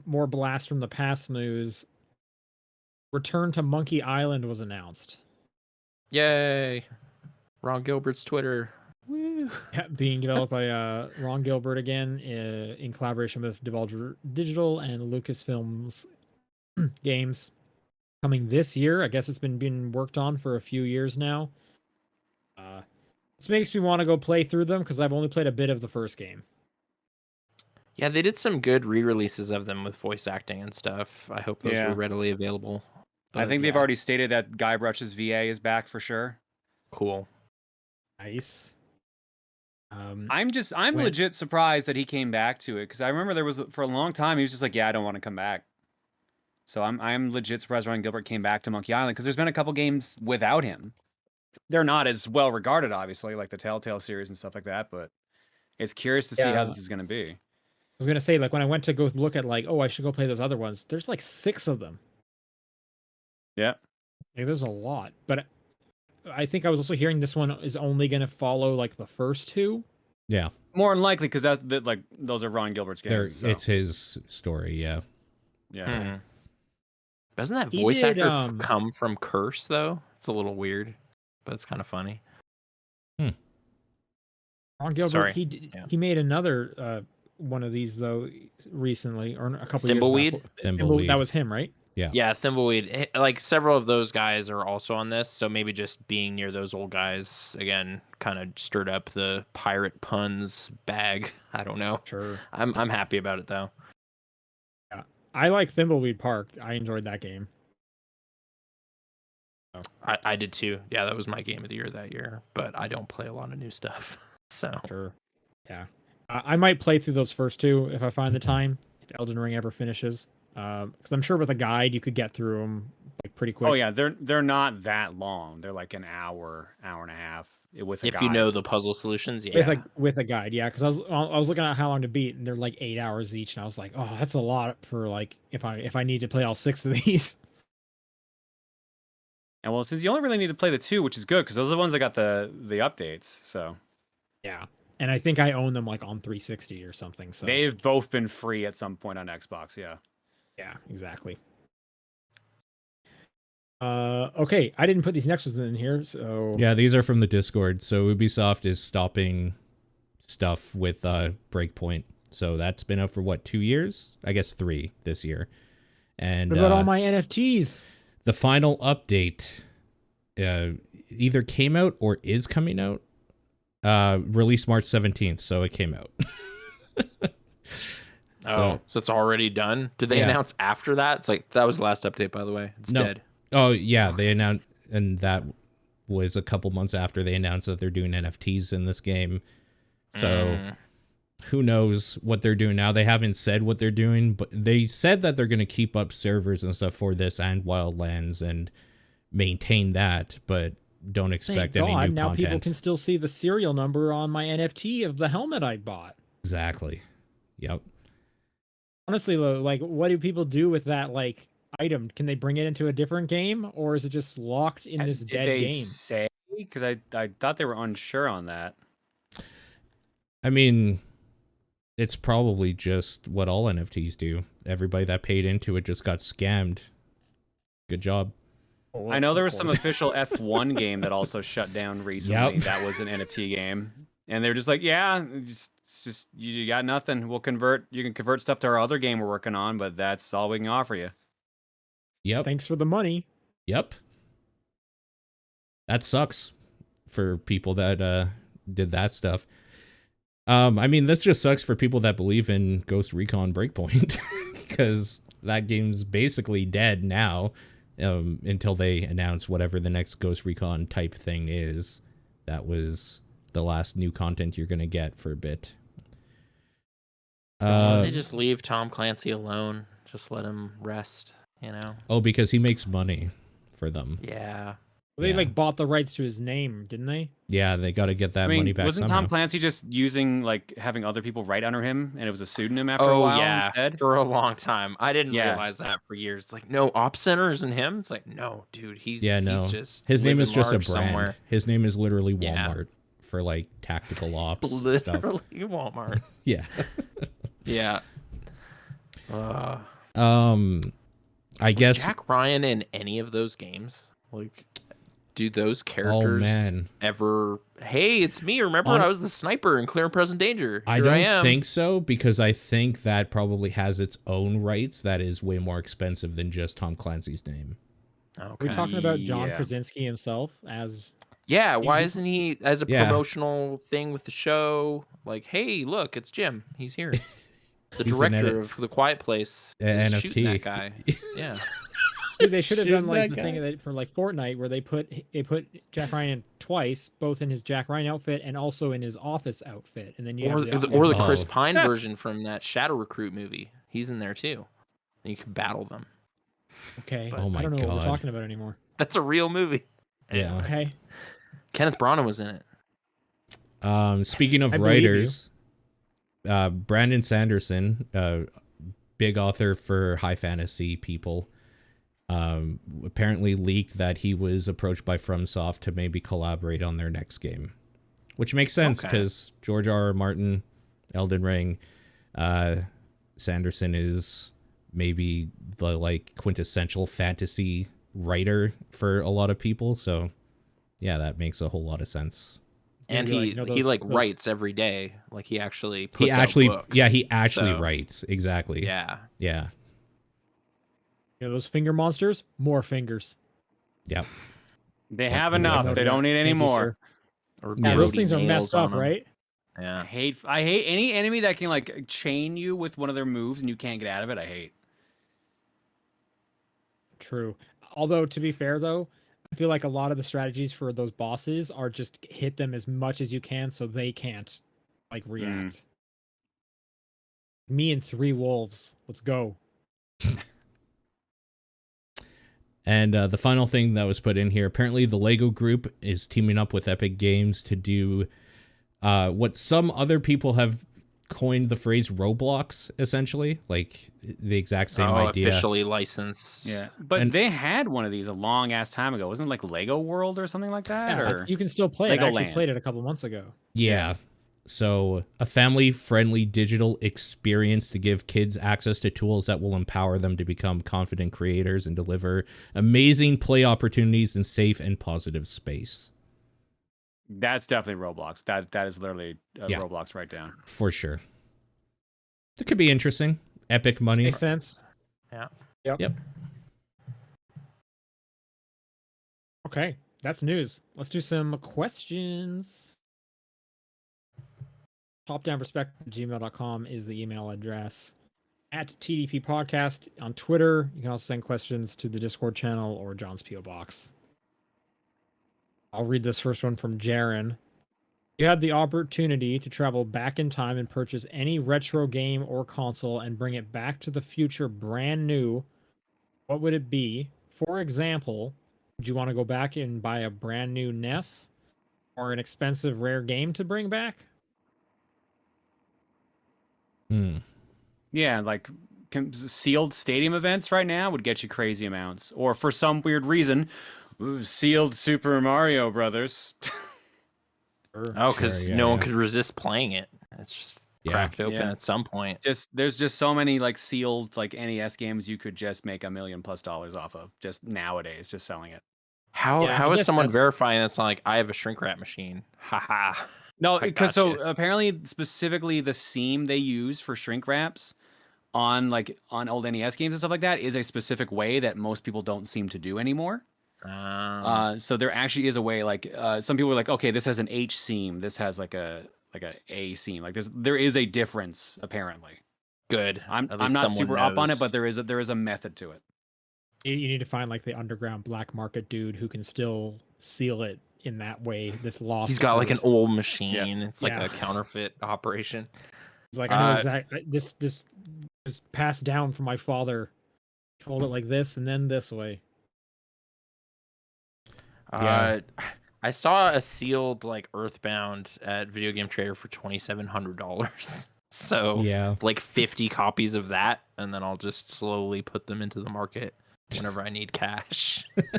More blast from the past news. Return to Monkey Island was announced. Yay! Ron Gilbert's Twitter. Woo! Yeah, being developed by Ron Gilbert again in collaboration with Devolver Digital and Lucasfilms games. Coming this year. I guess it's been being worked on for a few years now. This makes me want to go play through them because I've only played a bit of the first game. Yeah, they did some good re-releases of them with voice acting and stuff. I hope those were readily available. But I think they've already stated that Guybrush's VA is back for sure. Cool. Nice. I'm legit surprised that he came back to it because I remember there was for a long time he was just like, yeah, I don't want to come back. So I'm legit surprised Ron Gilbert came back to Monkey Island because there's been a couple games without him. They're not as well regarded, obviously, like the Telltale series and stuff like that. But it's curious to see how this is going to be. I was gonna say, like when I went to go look at like, oh, I should go play those other ones. There's like 6 of them. Yeah. Like, there's a lot, but I think I was also hearing this one is only gonna follow like the first 2. Yeah. More than likely, because that like those are Ron Gilbert's games. So. It's his story. Yeah. Yeah. Doesn't that voice actor come from Curse though? It's a little weird, but it's kind of funny. Ron Gilbert, he made another one of these though recently or a couple Thimbleweed? years back. Thimbleweed. That was him, right? Yeah, Thimbleweed. Like several of those guys are also on this, so maybe just being near those old guys again kind of stirred up the pirate puns bag. I don't know. Sure. I'm happy about it though. Yeah, I like Thimbleweed Park. I enjoyed that game. Oh. I did too. Yeah, that was my game of the year that year. But I don't play a lot of new stuff, so sure. Yeah. I might play through those first 2 if I find the time, if Elden Ring ever finishes. Because I'm sure with a guide you could get through them like pretty quick. Oh yeah, they're not that long. They're like an hour and a half with a guide. If you know the puzzle solutions, yeah. With a guide, yeah. Because I was looking at how long to beat, and they're like 8 hours each, and I was like, oh, that's a lot for like if I need to play all 6 of these. And well, since you only really need to play the 2, which is good because those are the ones that got the updates. So yeah. And I think I own them like on 360 or something. So they've both been free at some point on Xbox. Yeah. Yeah, exactly. Okay, I didn't put these next ones in here, so yeah, these are from the Discord. So Ubisoft is stopping stuff with Breakpoint. So that's been out for what, 2 years? I guess 3 this year. And what about all my NFTs? The final update either came out or is coming out. Released March 17th, so it came out. So it's already done? Did they announce after that? It's like, that was the last update, by the way. It's dead. Oh, yeah, they announced, and that was a couple months after they announced that they're doing NFTs in this game. So who knows what they're doing now? They haven't said what they're doing, but they said that they're going to keep up servers and stuff for this and Wildlands and maintain that, but don't expect any new content. Now people can still see the serial number on my NFT of the helmet I bought. Exactly. Yep. Honestly, like, what do people do with that, like, item? Can they bring it into a different game, or is it just locked in this Did dead they game? say? Because I thought they were unsure on that. I mean, it's probably just what all NFTs do. Everybody that paid into it just got scammed. Good job. Oh, I know there of was some course. official F1 game that also shut down recently. Yep. That was an NFT game, and they're just like, yeah, it's just you got nothing. We'll convert. You can convert stuff to our other game we're working on, but that's all we can offer you. Yep. Thanks for the money. Yep. That sucks for people that did that stuff. I mean, this just sucks for people that believe in Ghost Recon Breakpoint because that game's basically dead now until they announce whatever the next Ghost Recon type thing is. That was the last new content you're going to get for a bit. They just leave Tom Clancy alone. Just let him rest, you know? Oh, because he makes money for them. Yeah. They like bought the rights to his name, didn't they? Yeah, they got to get that money back wasn't somehow. Tom Clancy just using like having other people write under him, and it was a pseudonym after a while instead? For a long time. I didn't realize that for years. It's like, no, Op Center isn't him. It's like, no, dude, he's just his name is just a brand. Somewhere. His name is literally Walmart for like tactical ops stuff. Literally Walmart. Yeah. Yeah. I guess Jack Ryan in any of those games? Like, do those characters ever? Hey, it's me. Remember, I was the sniper in Clear and Present Danger. I don't think so, because I think that probably has its own rights that is way more expensive than just Tom Clancy's name. Okay. We're talking about John Krasinski himself as. Yeah, why isn't he as a promotional thing with the show? Like, hey, look, it's Jim. He's here. The director of The Quiet Place is NFT. shooting that guy. Yeah. Dude, they should have done like the thing that for like Fortnite where they put Jack Ryan twice, both in his Jack Ryan outfit and also in his Office outfit, and then or the Chris Pine version from that Shadow Recruit movie. He's in there too. And you can battle them. Okay. But, I don't know what we're talking about anymore. That's a real movie. Yeah. Okay. Kenneth Branagh was in it. Speaking of writers, Brandon Sanderson, big author for high fantasy people, apparently leaked that he was approached by FromSoft to maybe collaborate on their next game, which makes sense because George R.R. Martin, Elden Ring, Sanderson is maybe the like quintessential fantasy writer for a lot of people. So yeah, that makes a whole lot of sense. And he writes every day. Like he actually puts out books. Yeah, he actually writes. Exactly. Yeah. Yeah. You know those finger monsters? More fingers. Yep. They have enough. They don't need any more. Those things are messed up, right? Yeah. I hate any enemy that can like chain you with one of their moves and you can't get out of it. I hate. True. Although to be fair though, I feel like a lot of the strategies for those bosses are just hit them as much as you can so they can't like react. Me and 3 wolves. Let's go. And the final thing that was put in here, apparently the Lego Group is teaming up with Epic Games to do what some other people have coined the phrase Roblox, essentially. Like the exact same idea. Officially licensed. Yeah. But they had one of these a long ass time ago. Wasn't it like Lego World or something like that? Yeah, or you can still play it. I actually Legoland. played it a couple months ago. Yeah. So a family-friendly digital experience to give kids access to tools that will empower them to become confident creators and deliver amazing play opportunities in safe and positive space. That's definitely Roblox. That is literally Roblox right down. For sure. It could be interesting. Epic money. Makes sense. Yeah. Yep. Okay, that's news. Let's do some questions. topdownrespect@gmail.com is the email address. At TDP Podcast on Twitter. You can also send questions to the Discord channel or John's P.O. Box. I'll read this first one from Jaren. You had the opportunity to travel back in time and purchase any retro game or console and bring it back to the future brand new. What would it be? For example, would you want to go back and buy a brand new NES or an expensive rare game to bring back? Yeah, like sealed stadium events right now would get you crazy amounts. Or for some weird reason, sealed Super Mario Brothers. Oh, because no one could resist playing it. It's just cracked open at some point. There's just so many like sealed like NES games you could just make $1 million+ off of just nowadays, just selling it. How is someone verifying that's not like I have a shrink wrap machine? Haha. No, because apparently specifically the seam they use for shrink wraps on old NES games and stuff like that is a specific way that most people don't seem to do anymore. So there actually is a way, like some people are like, okay, this has an H seam, this has like a A seam. Like there is a difference apparently. Good. I'm not super up on it, but there is a method to it. You need to find like the underground black market dude who can still seal it in that way. This lost. He's got like an old machine. It's like a counterfeit operation. It's like I know exactly this is passed down from my father. Fold it like this and then this way. I saw a sealed like Earthbound at Video Game Trader for $2,700. So like 50 copies of that, and then I'll just slowly put them into the market whenever I need cash. I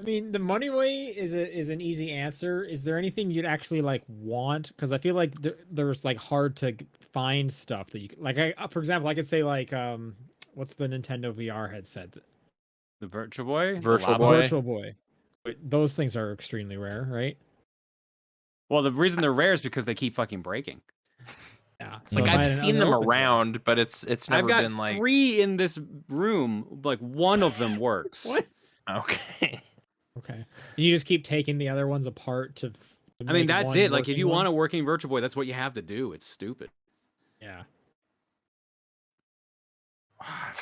mean, the money way is an easy answer. Is there anything you'd actually like want? Because I feel like there's like hard to find stuff that you like. For example, I could say like what's the Nintendo VR headset? The Virtual Boy. Virtual Boy. Those things are extremely rare, right? Well, the reason they're rare is because they keep fucking breaking. Yeah, so like I've seen them around, but it's never been like 3 in this room. Like one of them works. What? Okay. And you just keep taking the other ones apart to I mean, that's it. Like if you want a working Virtual Boy, that's what you have to do. It's stupid. Yeah.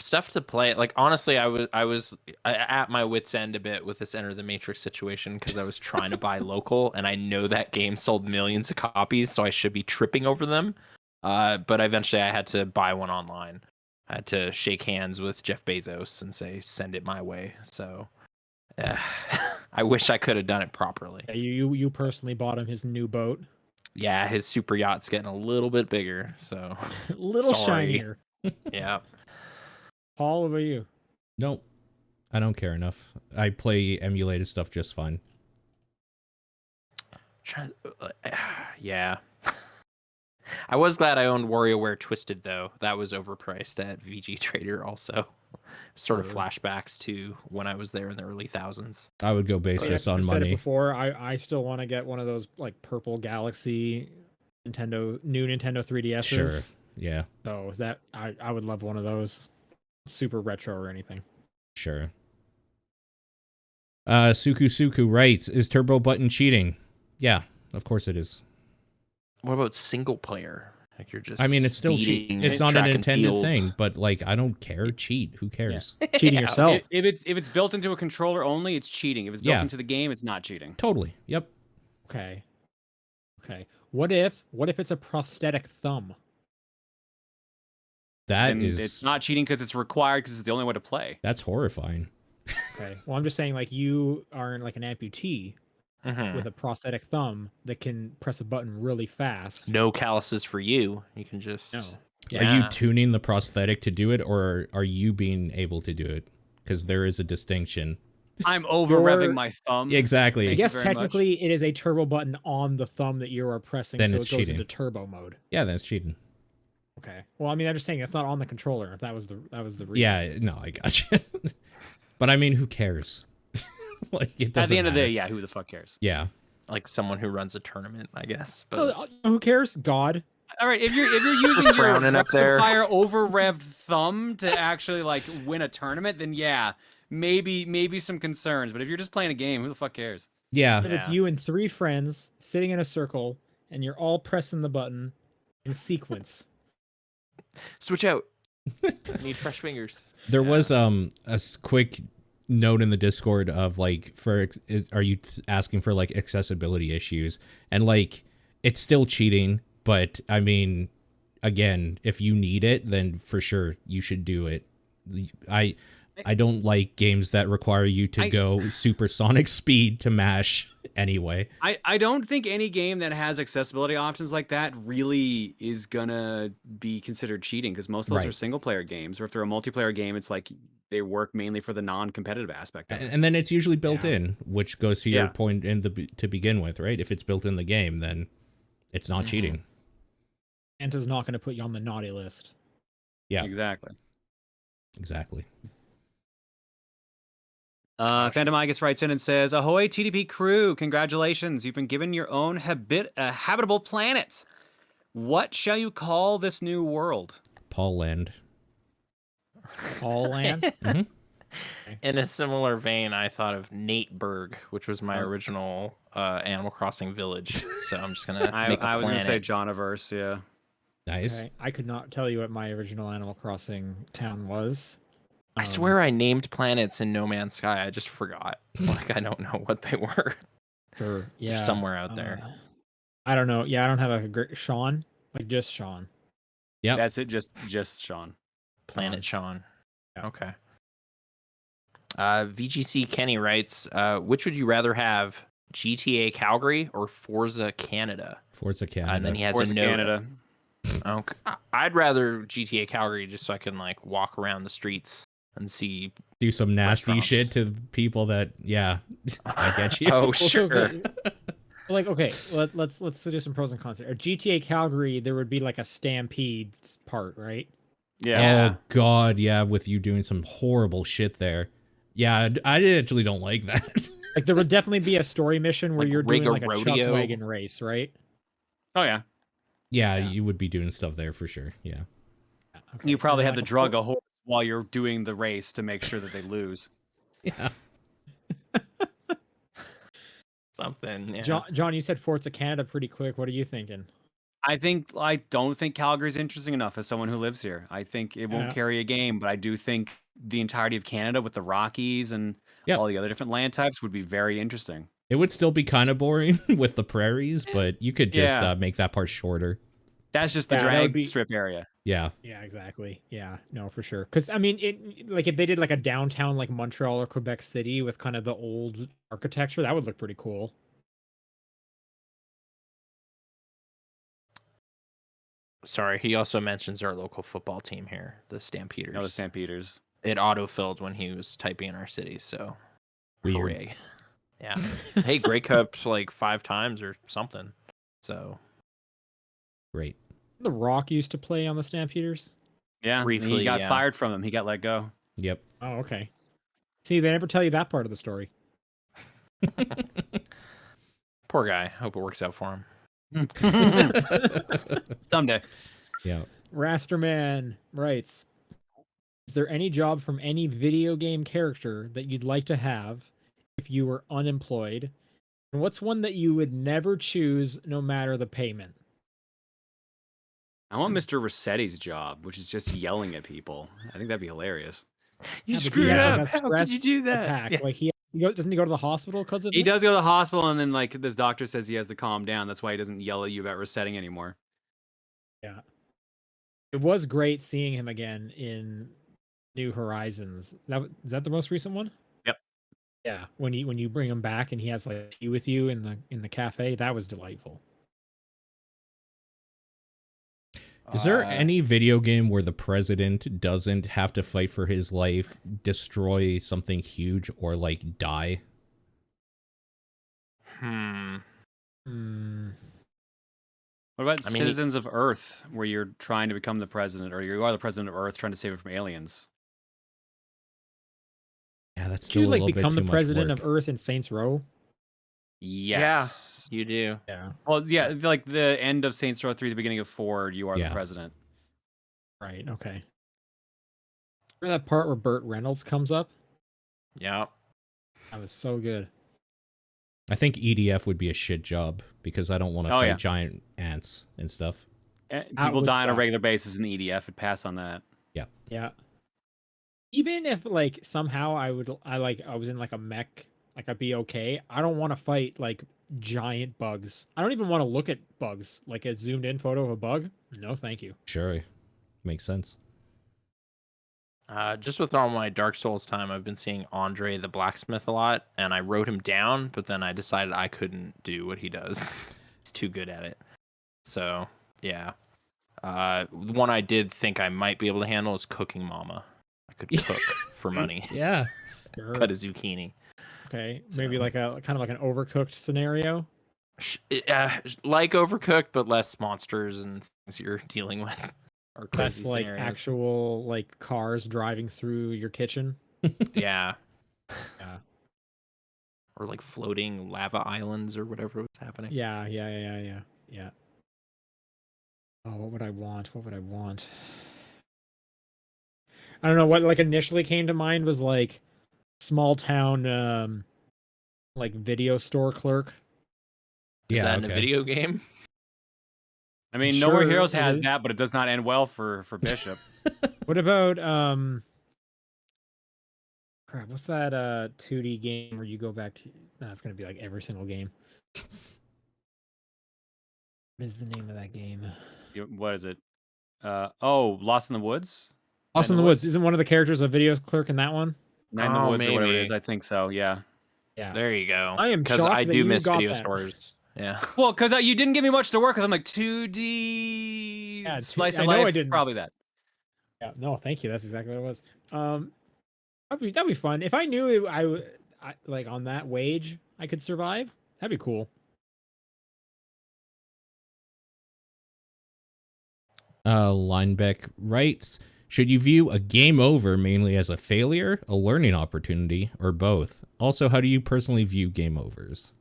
Stuff to play. Like honestly, I was at my wit's end a bit with this Enter the Matrix situation because I was trying to buy local, and I know that game sold millions of copies, so I should be tripping over them. But eventually, I had to buy one online. I had to shake hands with Jeff Bezos and say, "Send it my way." So, I wish I could have done it properly. Yeah, you personally bought him his new boat. Yeah, his super yacht's getting a little bit bigger, so a little shinier. Yeah. Paul, what about you? Nope. I don't care enough. I play emulated stuff just fine. Yeah. I was glad I owned WarioWare Twisted, though. That was overpriced at VG Trader also. Sort of flashbacks to when I was there in the early thousands. I would go based just on money. Said it before, I still want to get one of those like purple Galaxy new Nintendo 3DSs. Sure. Yeah. So that I would love one of those. Super retro or anything. Sure. Suku writes, is turbo button cheating? Yeah, of course it is. What about single player? Like you're just I mean, it's still cheating. It's not an intended thing, but like I don't care. Cheat. Who cares? Yeah. Cheating yourself. If it's built into a controller only, it's cheating. If it's built into the game, it's not cheating. Totally. Yep. Okay. What if it's a prosthetic thumb? It's not cheating because it's required because it's the only way to play. That's horrifying. Okay. Well, I'm just saying, like, you are like an amputee with a prosthetic thumb that can press a button really fast. No calluses for you. You can just. No. Yeah. Are you tuning the prosthetic to do it, or are you being able to do it? Because there is a distinction. I'm over revving my thumb. Exactly. I guess technically it is a turbo button on the thumb that you are pressing, then so it's it goes cheating. into turbo mode. Yeah, that's cheating. Okay. Well, I mean, I'm just saying it's not on the controller. If that was the reason. Yeah. No, I gotcha. But I mean, who cares? Like, it doesn't at the end of the matter. day, yeah, who the fuck cares? Yeah. Like someone who runs a tournament, I guess. But who cares? God. All right, if you're using your fire over revved thumb to actually like win a tournament, then yeah, maybe some concerns. But if you're just playing a game, who the fuck cares? Yeah. But it's you and 3 friends sitting in a circle, and you're all pressing the button in sequence. Switch out. I need fresh fingers. There was a quick note in the Discord of like, are you asking for like accessibility issues? And like, it's still cheating, but I mean, again, if you need it, then for sure you should do it. I don't like games that require you to go supersonic speed to mash anyway. I don't think any game that has accessibility options like that really is gonna be considered cheating, because most of those are single player games, or if they're a multiplayer game, it's like they work mainly for the non-competitive aspect of it. And then it's usually built in, which goes to your point to begin with, right? If it's built in the game, then it's not cheating. Santa's not going to put you on the naughty list. Yeah, exactly. Phantom Igus writes in and says, "Ahoy, TDP crew! Congratulations! You've been given your own habitable planet. What shall you call this new world?" Paul Land. Paul Land. In a similar vein, I thought of Nateburg, which was my original Animal Crossing village. So I'm just gonna make a I was gonna say planet. Johniverse. Yeah. Nice. Okay. I could not tell you what my original Animal Crossing town was. I swear I named planets in No Man's Sky. I just forgot. Like I don't know what they were. Sure. Yeah. They're somewhere out there. I don't know. Yeah, I don't have a great Sean. Like just Sean. Yeah. That's it. Just Sean. Planet Sean. Okay. VGC Kenny writes, which would you rather have, GTA Calgary or Forza Canada? Forza Canada. And then he has Forza a note. Canada. Okay. I'd rather GTA Calgary just so I can like walk around the streets and see. Do some nasty shit to people that, I get you. Oh, sure. Like, okay, let's do some pros and cons here. At GTA Calgary, there would be like a stampede part, right? Yeah. Oh God, yeah, with you doing some horrible shit there. Yeah, I actually don't like that. Like there would definitely be a story mission where Like you're doing like a rodeo. chuck wagon race, right? Oh yeah. Yeah, you would be doing stuff there for sure. Yeah. Okay. You probably And have like to drug a horse while you're doing the race to make sure that they lose. Yeah. Something. Yeah. John, you said Forza Canada pretty quick. What are you thinking? I don't think Calgary's interesting enough as someone who lives here. I think it won't carry a game, but I do think the entirety of Canada with the Rockies and all the other different land types would be very interesting. It would still be kind of boring with the prairies, but you could just make that part shorter. That's just the drag strip area. Yeah. Yeah, exactly. Yeah, no, for sure. Because I mean, it like if they did like a downtown like Montreal or Quebec City with kind of the old architecture, that would look pretty cool. Sorry, he also mentions our local football team here, the Stampeders. No, the Stampeders. It auto-filled when he was typing in our city, so weird. Hooray. Yeah. Hey, Grey Cup like 5 times or something. So great. The Rock used to play on the Stampeders. Yeah, briefly. He got fired from them. He got let go. Yep. Oh, okay. See, they never tell you that part of the story. Poor guy. Hope it works out for him. Someday. Yeah. Rasterman writes, is there any job from any video game character that you'd like to have if you were unemployed? And what's one that you would never choose no matter the payment? I want Mr. Rossetti's job, which is just yelling at people. I think that'd be hilarious. You screwed up. How could you do that? Attack. Yeah. Like doesn't he go to the hospital because of it? He does go to the hospital, and then like this doctor says he has to calm down. That's why he doesn't yell at you about resetting anymore. Yeah. It was great seeing him again in New Horizons. Is that the most recent one? Yep. Yeah. When you bring him back and he has like tea with you in the cafe, that was delightful. Is there any video game where the president doesn't have to fight for his life, destroy something huge, or like die? What about Citizens of Earth, where you're trying to become the president, or you are the president of Earth trying to save it from aliens? Yeah, that's still you a like little bit become too the much president work. of Earth in Saints Row? Yes. Yeah, you do. Yeah. Well, yeah, like the end of Saints Row 3, the beginning of 4, you are the president. Right. Okay. Remember that part where Burt Reynolds comes up? Yeah. That was so good. I think EDF would be a shit job because I don't want to fight giant ants and stuff. People die on a regular basis in the EDF. Would pass on that. Yeah. Yeah. Even if like somehow I was in like a mech, like I'd be okay. I don't want to fight like giant bugs. I don't even want to look at bugs. Like a zoomed in photo of a bug. No, thank you. Sure. Makes sense. Just with all my Dark Souls time, I've been seeing Andre the Blacksmith a lot, and I wrote him down, but then I decided I couldn't do what he does. He's too good at it. So, yeah. One I did think I might be able to handle is Cooking Mama. I could cook for money. Yeah. Sure. Cut a zucchini. Okay, So- maybe like a kind of like an overcooked scenario. Like Overcooked, but less monsters and things you're dealing with. Or Less crazy like scenarios. actual like cars driving through your kitchen. Yeah. Yeah. Or like floating lava islands or whatever was happening. Yeah. Oh, what would I want? What would I want? I don't know. What like initially came to mind was like small town, like video store clerk. Is Yeah, that in a okay. video game? I mean, No More Sure, Heroes it has is. that, but it does not end well for Bishop. What about crap, what's that 2D game where you go back to no, it's gonna be like every single game. What is the name of that game? What is it? Lost in the Woods? Lost in the Woods. Isn't one of the characters a video clerk in that one? Night in the Oh, Woods or whatever it maybe. is. I think so. Yeah. Yeah. There you go. I am because shocked I that do you miss got video that. stores. Yeah. Well, because you didn't give me much to work with. I'm like 2D Yeah, slice I of know I life. didn't. Probably that. Yeah, no, thank you. That's exactly what it was. That'd be fun. If I knew I like on that wage I could survive, that'd be cool. Linebeck writes, should you view a game over mainly as a failure, a learning opportunity, or both? Also, how do you personally view game overs?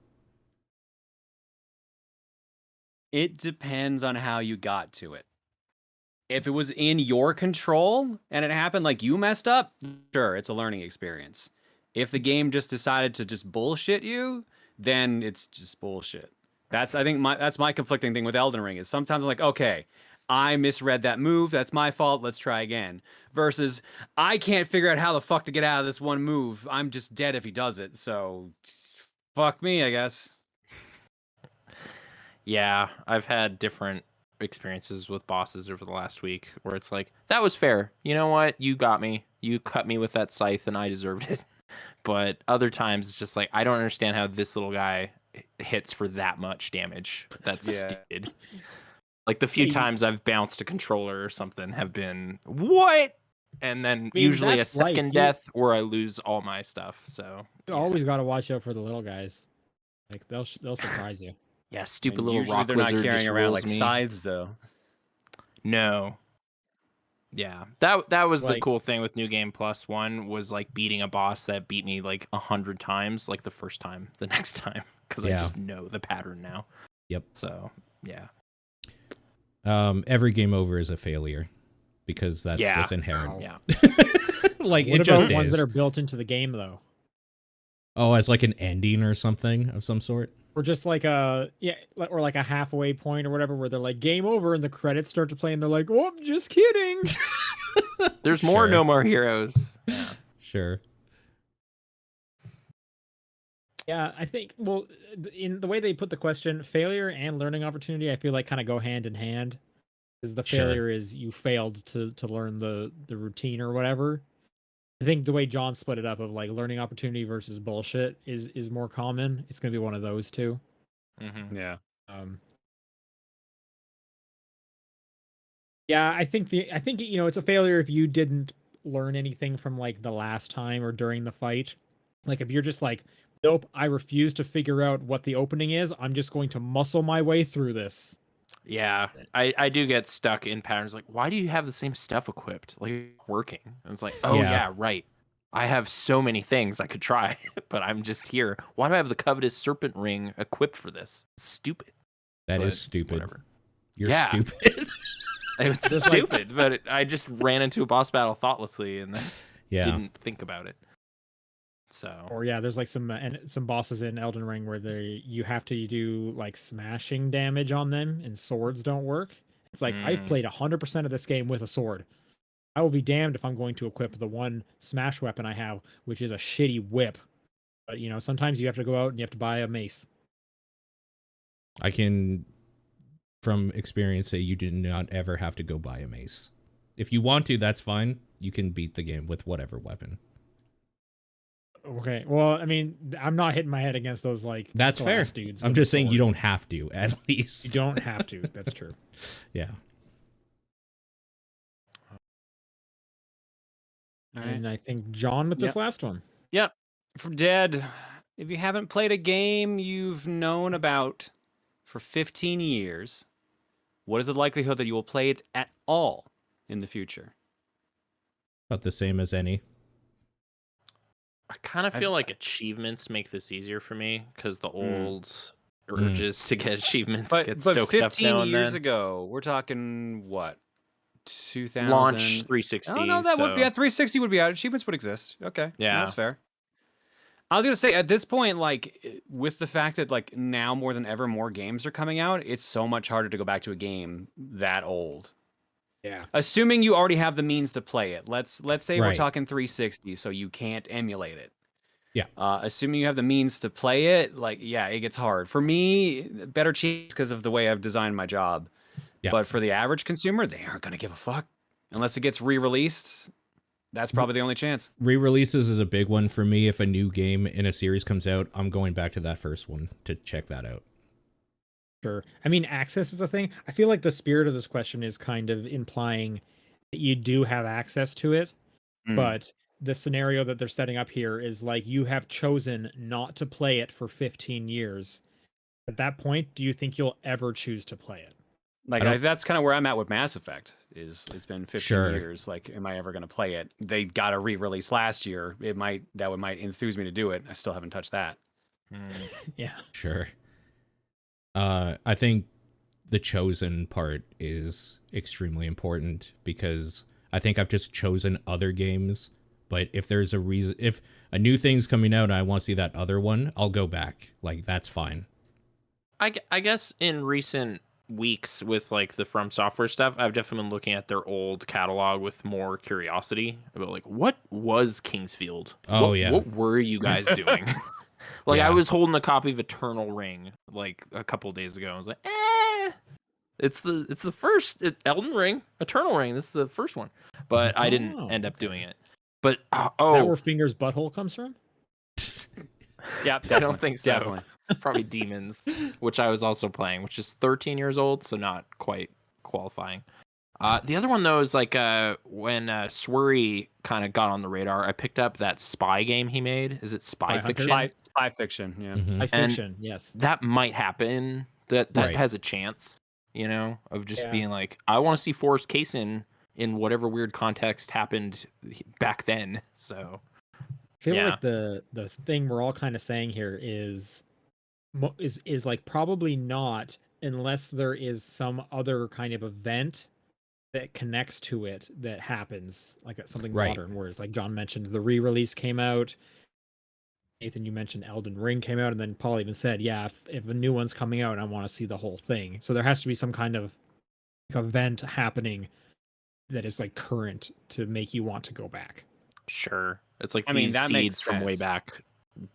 It depends on how you got to it. If it was in your control and it happened like you messed up, sure, it's a learning experience. If the game just decided to just bullshit you, then it's just bullshit. That's my conflicting thing with Elden Ring is sometimes I'm like, okay, I misread that move, that's my fault, let's try again. Versus I can't figure out how the fuck to get out of this one move. I'm just dead if he does it. So fuck me, I guess. Yeah, I've had different experiences with bosses over the last week where it's like, that was fair. You know what? You got me. You cut me with that scythe and I deserved it. But other times it's just like, I don't understand how this little guy hits for that much damage. That's stupid. Like the few times I've bounced a controller or something have been, what? And then usually a second death or I lose all my stuff. So you always got to watch out for the little guys. Like they'll surprise you. Yeah, stupid And little usually rock they're not lizard carrying just around rolls like me. scythes though. No. Yeah, that was the Like- cool thing with New Game Plus 1 was like beating a boss that beat me like 100 times, like the first time, the next time, because I Yeah. just know the pattern now. Yep. So yeah. Every game over is a failure because that's just inherent. Yeah. Like What it about just ones is. that are built into the game though? Oh, as like an ending or something of some sort. Or just like or like a halfway point or whatever, where they're like game over and the credits start to play and they're like, oh, I'm just kidding. There's more Sure. No More Heroes. Yeah. Sure. Yeah, I think in the way they put the question, failure and learning opportunity, I feel like kind of go hand in hand. Because the Sure. failure is you failed to learn the routine or whatever. I think the way John split it up of like learning opportunity versus bullshit is more common. It's gonna be one of those two. Mm-hmm. Yeah. Yeah, I think it's a failure if you didn't learn anything from like the last time or during the fight. Like if you're just like, nope, I refuse to figure out what the opening is. I'm just going to muscle my way through this. Yeah, I do get stuck in patterns like, why do you have the same stuff equipped? Like working. And it's like, oh Yeah. yeah, right. I have so many things I could try, but I'm just here. Why do I have the covetous serpent ring equipped for this? It's stupid. That is But stupid. Whatever. You're Yeah. stupid. It's Just like- stupid, but I just ran into a boss battle thoughtlessly and then Yeah. didn't think about it. So Or yeah, there's like some bosses in Elden Ring where you have to do like smashing damage on them and swords don't work. It's like I played 100% of this game with a sword. I will be damned if I'm going to equip the one smash weapon I have, which is a shitty whip. But sometimes you have to go out and you have to buy a mace. I can, from experience, say you did not ever have to go buy a mace. If you want to, that's fine. You can beat the game with whatever weapon. Okay. Well, I mean, I'm not hitting my head against those like That's fair. dudes. I'm with just the saying you sword. don't have to, at least. You don't have to. That's true. Yeah. And I think John with this last one. Yep. For Dead, if you haven't played a game you've known about for 15 years, what is the likelihood that you will play it at all in the future? About the same as any. I kind of feel like achievements make this easier for me because the old urges to get achievements get stoked up 15 now and years then. ago, we're talking what? 2000 Launch 360. Oh no, that would be 360 would be out. Achievements would exist. Okay, yeah, that's fair. I was gonna say at this point, like with the fact that like now more than ever more games are coming out, it's so much harder to go back to a game that old. Yeah. Assuming you already have the means to play it. Let's say we're Right. talking 360, so you can't emulate it. Yeah. Assuming you have the means to play it, like yeah, it gets hard. For me, better cheats because of the way I've designed my job. Yeah. But for the average consumer, they aren't gonna give a fuck unless it gets re-released. That's probably the only chance. Re-releases is a big one for me. If a new game in a series comes out, I'm going back to that first one to check that out. Sure. I mean, access is a thing. I feel like the spirit of this question is kind of implying that you do have access to it, but the scenario that they're setting up here is like you have chosen not to play it for 15 years. At that point, do you think you'll ever choose to play it? Like that's kind of where I'm at with Mass Effect. Is it's been 15 Sure. years. Like, am I ever going to play it? They got a re-release last year. Might enthuse me to do it. I still haven't touched that. Yeah. Sure. I think the chosen part is extremely important because I think I've just chosen other games. But if there's a reason, if a new thing's coming out and I want to see that other one, I'll go back. Like, that's fine. I guess in recent weeks with like the From Software stuff, I've definitely been looking at their old catalog with more curiosity about like what was Kingsfield? Oh, yeah. What were you guys doing? Like Yeah. I was holding a copy of Eternal Ring like a couple of days ago. I was like, it's the first Elden Ring, Eternal Ring. This is the first one, but I didn't end up doing it. But Is that where Finger's butthole comes from? Yeah, I don't think so. Definitely. Probably Demons, which I was also playing, which is 13 years old, so not quite qualifying. The other one though is like when Swery kind of got on the radar, I picked up that spy game he made. Is it Spy Fiction? Spy Fiction, yeah. Mhm. Spy Fiction, yes. That might happen. That Right. has a chance, you know, of just being like, I want to see Forrest Kaysen in whatever weird context happened back then. So I feel like the thing we're all kind of saying here is like probably not unless there is some other kind of event that connects to it that happens like something modern, whereas like John mentioned the re-release came out. Nathan, you mentioned Elden Ring came out, and then Paul even said, yeah, if a new one's coming out, I want to see the whole thing. So there has to be some kind of event happening that is like current to make you want to go back. Sure. It's like I mean, these that makes seeds from way sense. back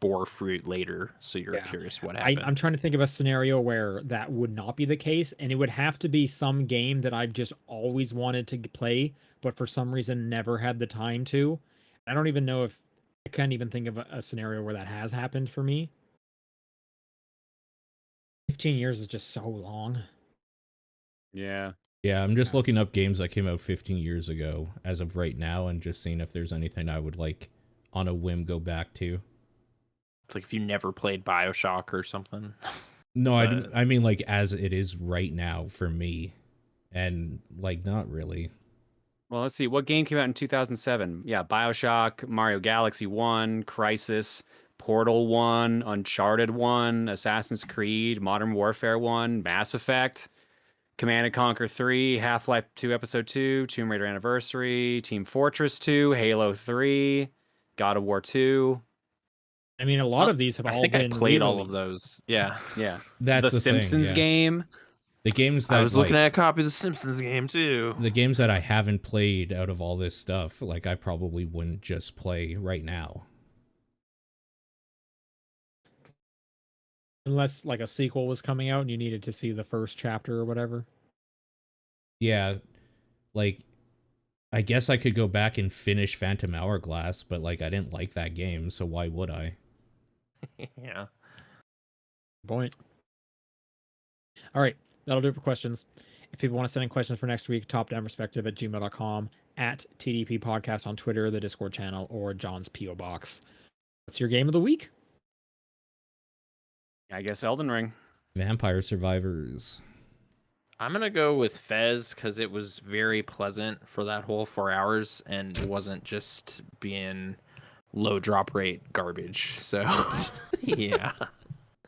bore fruit later, so you're curious what happened. I'm trying to think of a scenario where that would not be the case, and it would have to be some game that I've just always wanted to play, but for some reason never had the time to. I don't even know if I can't even think of a scenario where that has happened for me. 15 years is just so long. Yeah. Yeah, I'm just looking up games that came out 15 years ago as of right now and just seeing if there's anything I would like on a whim go back to. It's like if you never played BioShock or something. No, I mean like as it is right now for me. And like not really. Well, let's see. What game came out in 2007? Yeah, BioShock, Mario Galaxy 1, Crysis, Portal 1, Uncharted 1, Assassin's Creed, Modern Warfare 1, Mass Effect, Command & Conquer 3, Half-Life 2 Episode 2, Tomb Raider Anniversary, Team Fortress 2, Halo 3, God of War 2. I mean, a lot of these have all been I played all of re-released. those. Yeah. Yeah. That's the Simpsons thing, yeah. game. The games that I was looking at a copy of the Simpsons game too. The games that I haven't played out of all this stuff, like I probably wouldn't just play right now. Unless like a sequel was coming out and you needed to see the first chapter or whatever. Yeah, like I guess I could go back and finish Phantom Hourglass, but like I didn't like that game, so why would I? Yeah. Point. All right, that'll do it for questions. If people want to send in questions for next week, topdownperspective@gmail.com, at TDP Podcast on Twitter, the Discord channel, or John's P.O. Box. What's your game of the week? I guess Elden Ring. Vampire Survivors. I'm gonna go with Fez because it was very pleasant for that whole 4 hours and wasn't just being low drop rate garbage. So yeah.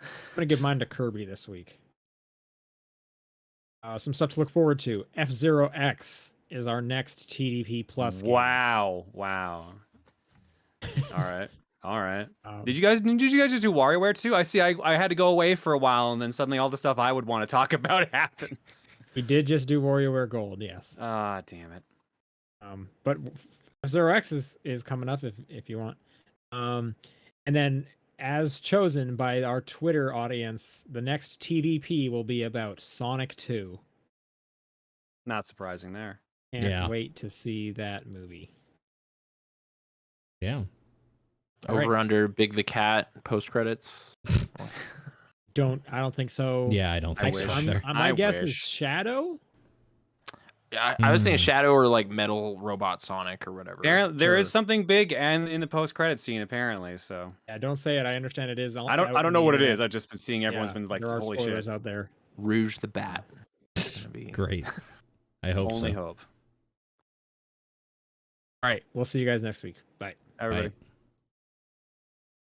I'm going to give mine to Kirby this week. Some stuff to look forward to. F-Zero X is our next TDP Plus game. Wow. All right. Did you guys just do WarioWare too? I see. I had to go away for a while, and then suddenly all the stuff I would want to talk about happens. We did just do WarioWare Gold, yes. Ah, damn it. But F-Zero X is coming up if you want. And then, as chosen by our Twitter audience, the next TDP will be about Sonic 2. Not surprising there. Can't wait to see that movie. Yeah. Over under Big the Cat post credits. I don't think so. Yeah, I don't think so either. My guess is Shadow. I was saying Shadow or like Metal Robot Sonic or whatever. There is something big and in the post credit scene apparently. So yeah, don't say it. I understand it is. I don't know what it is. I've just been seeing everyone's been like, there are holy spoilers shit out there. Rouge the Bat. Great. I hope Only so. hope. All right, we'll see you guys next week. Bye, everybody. Bye.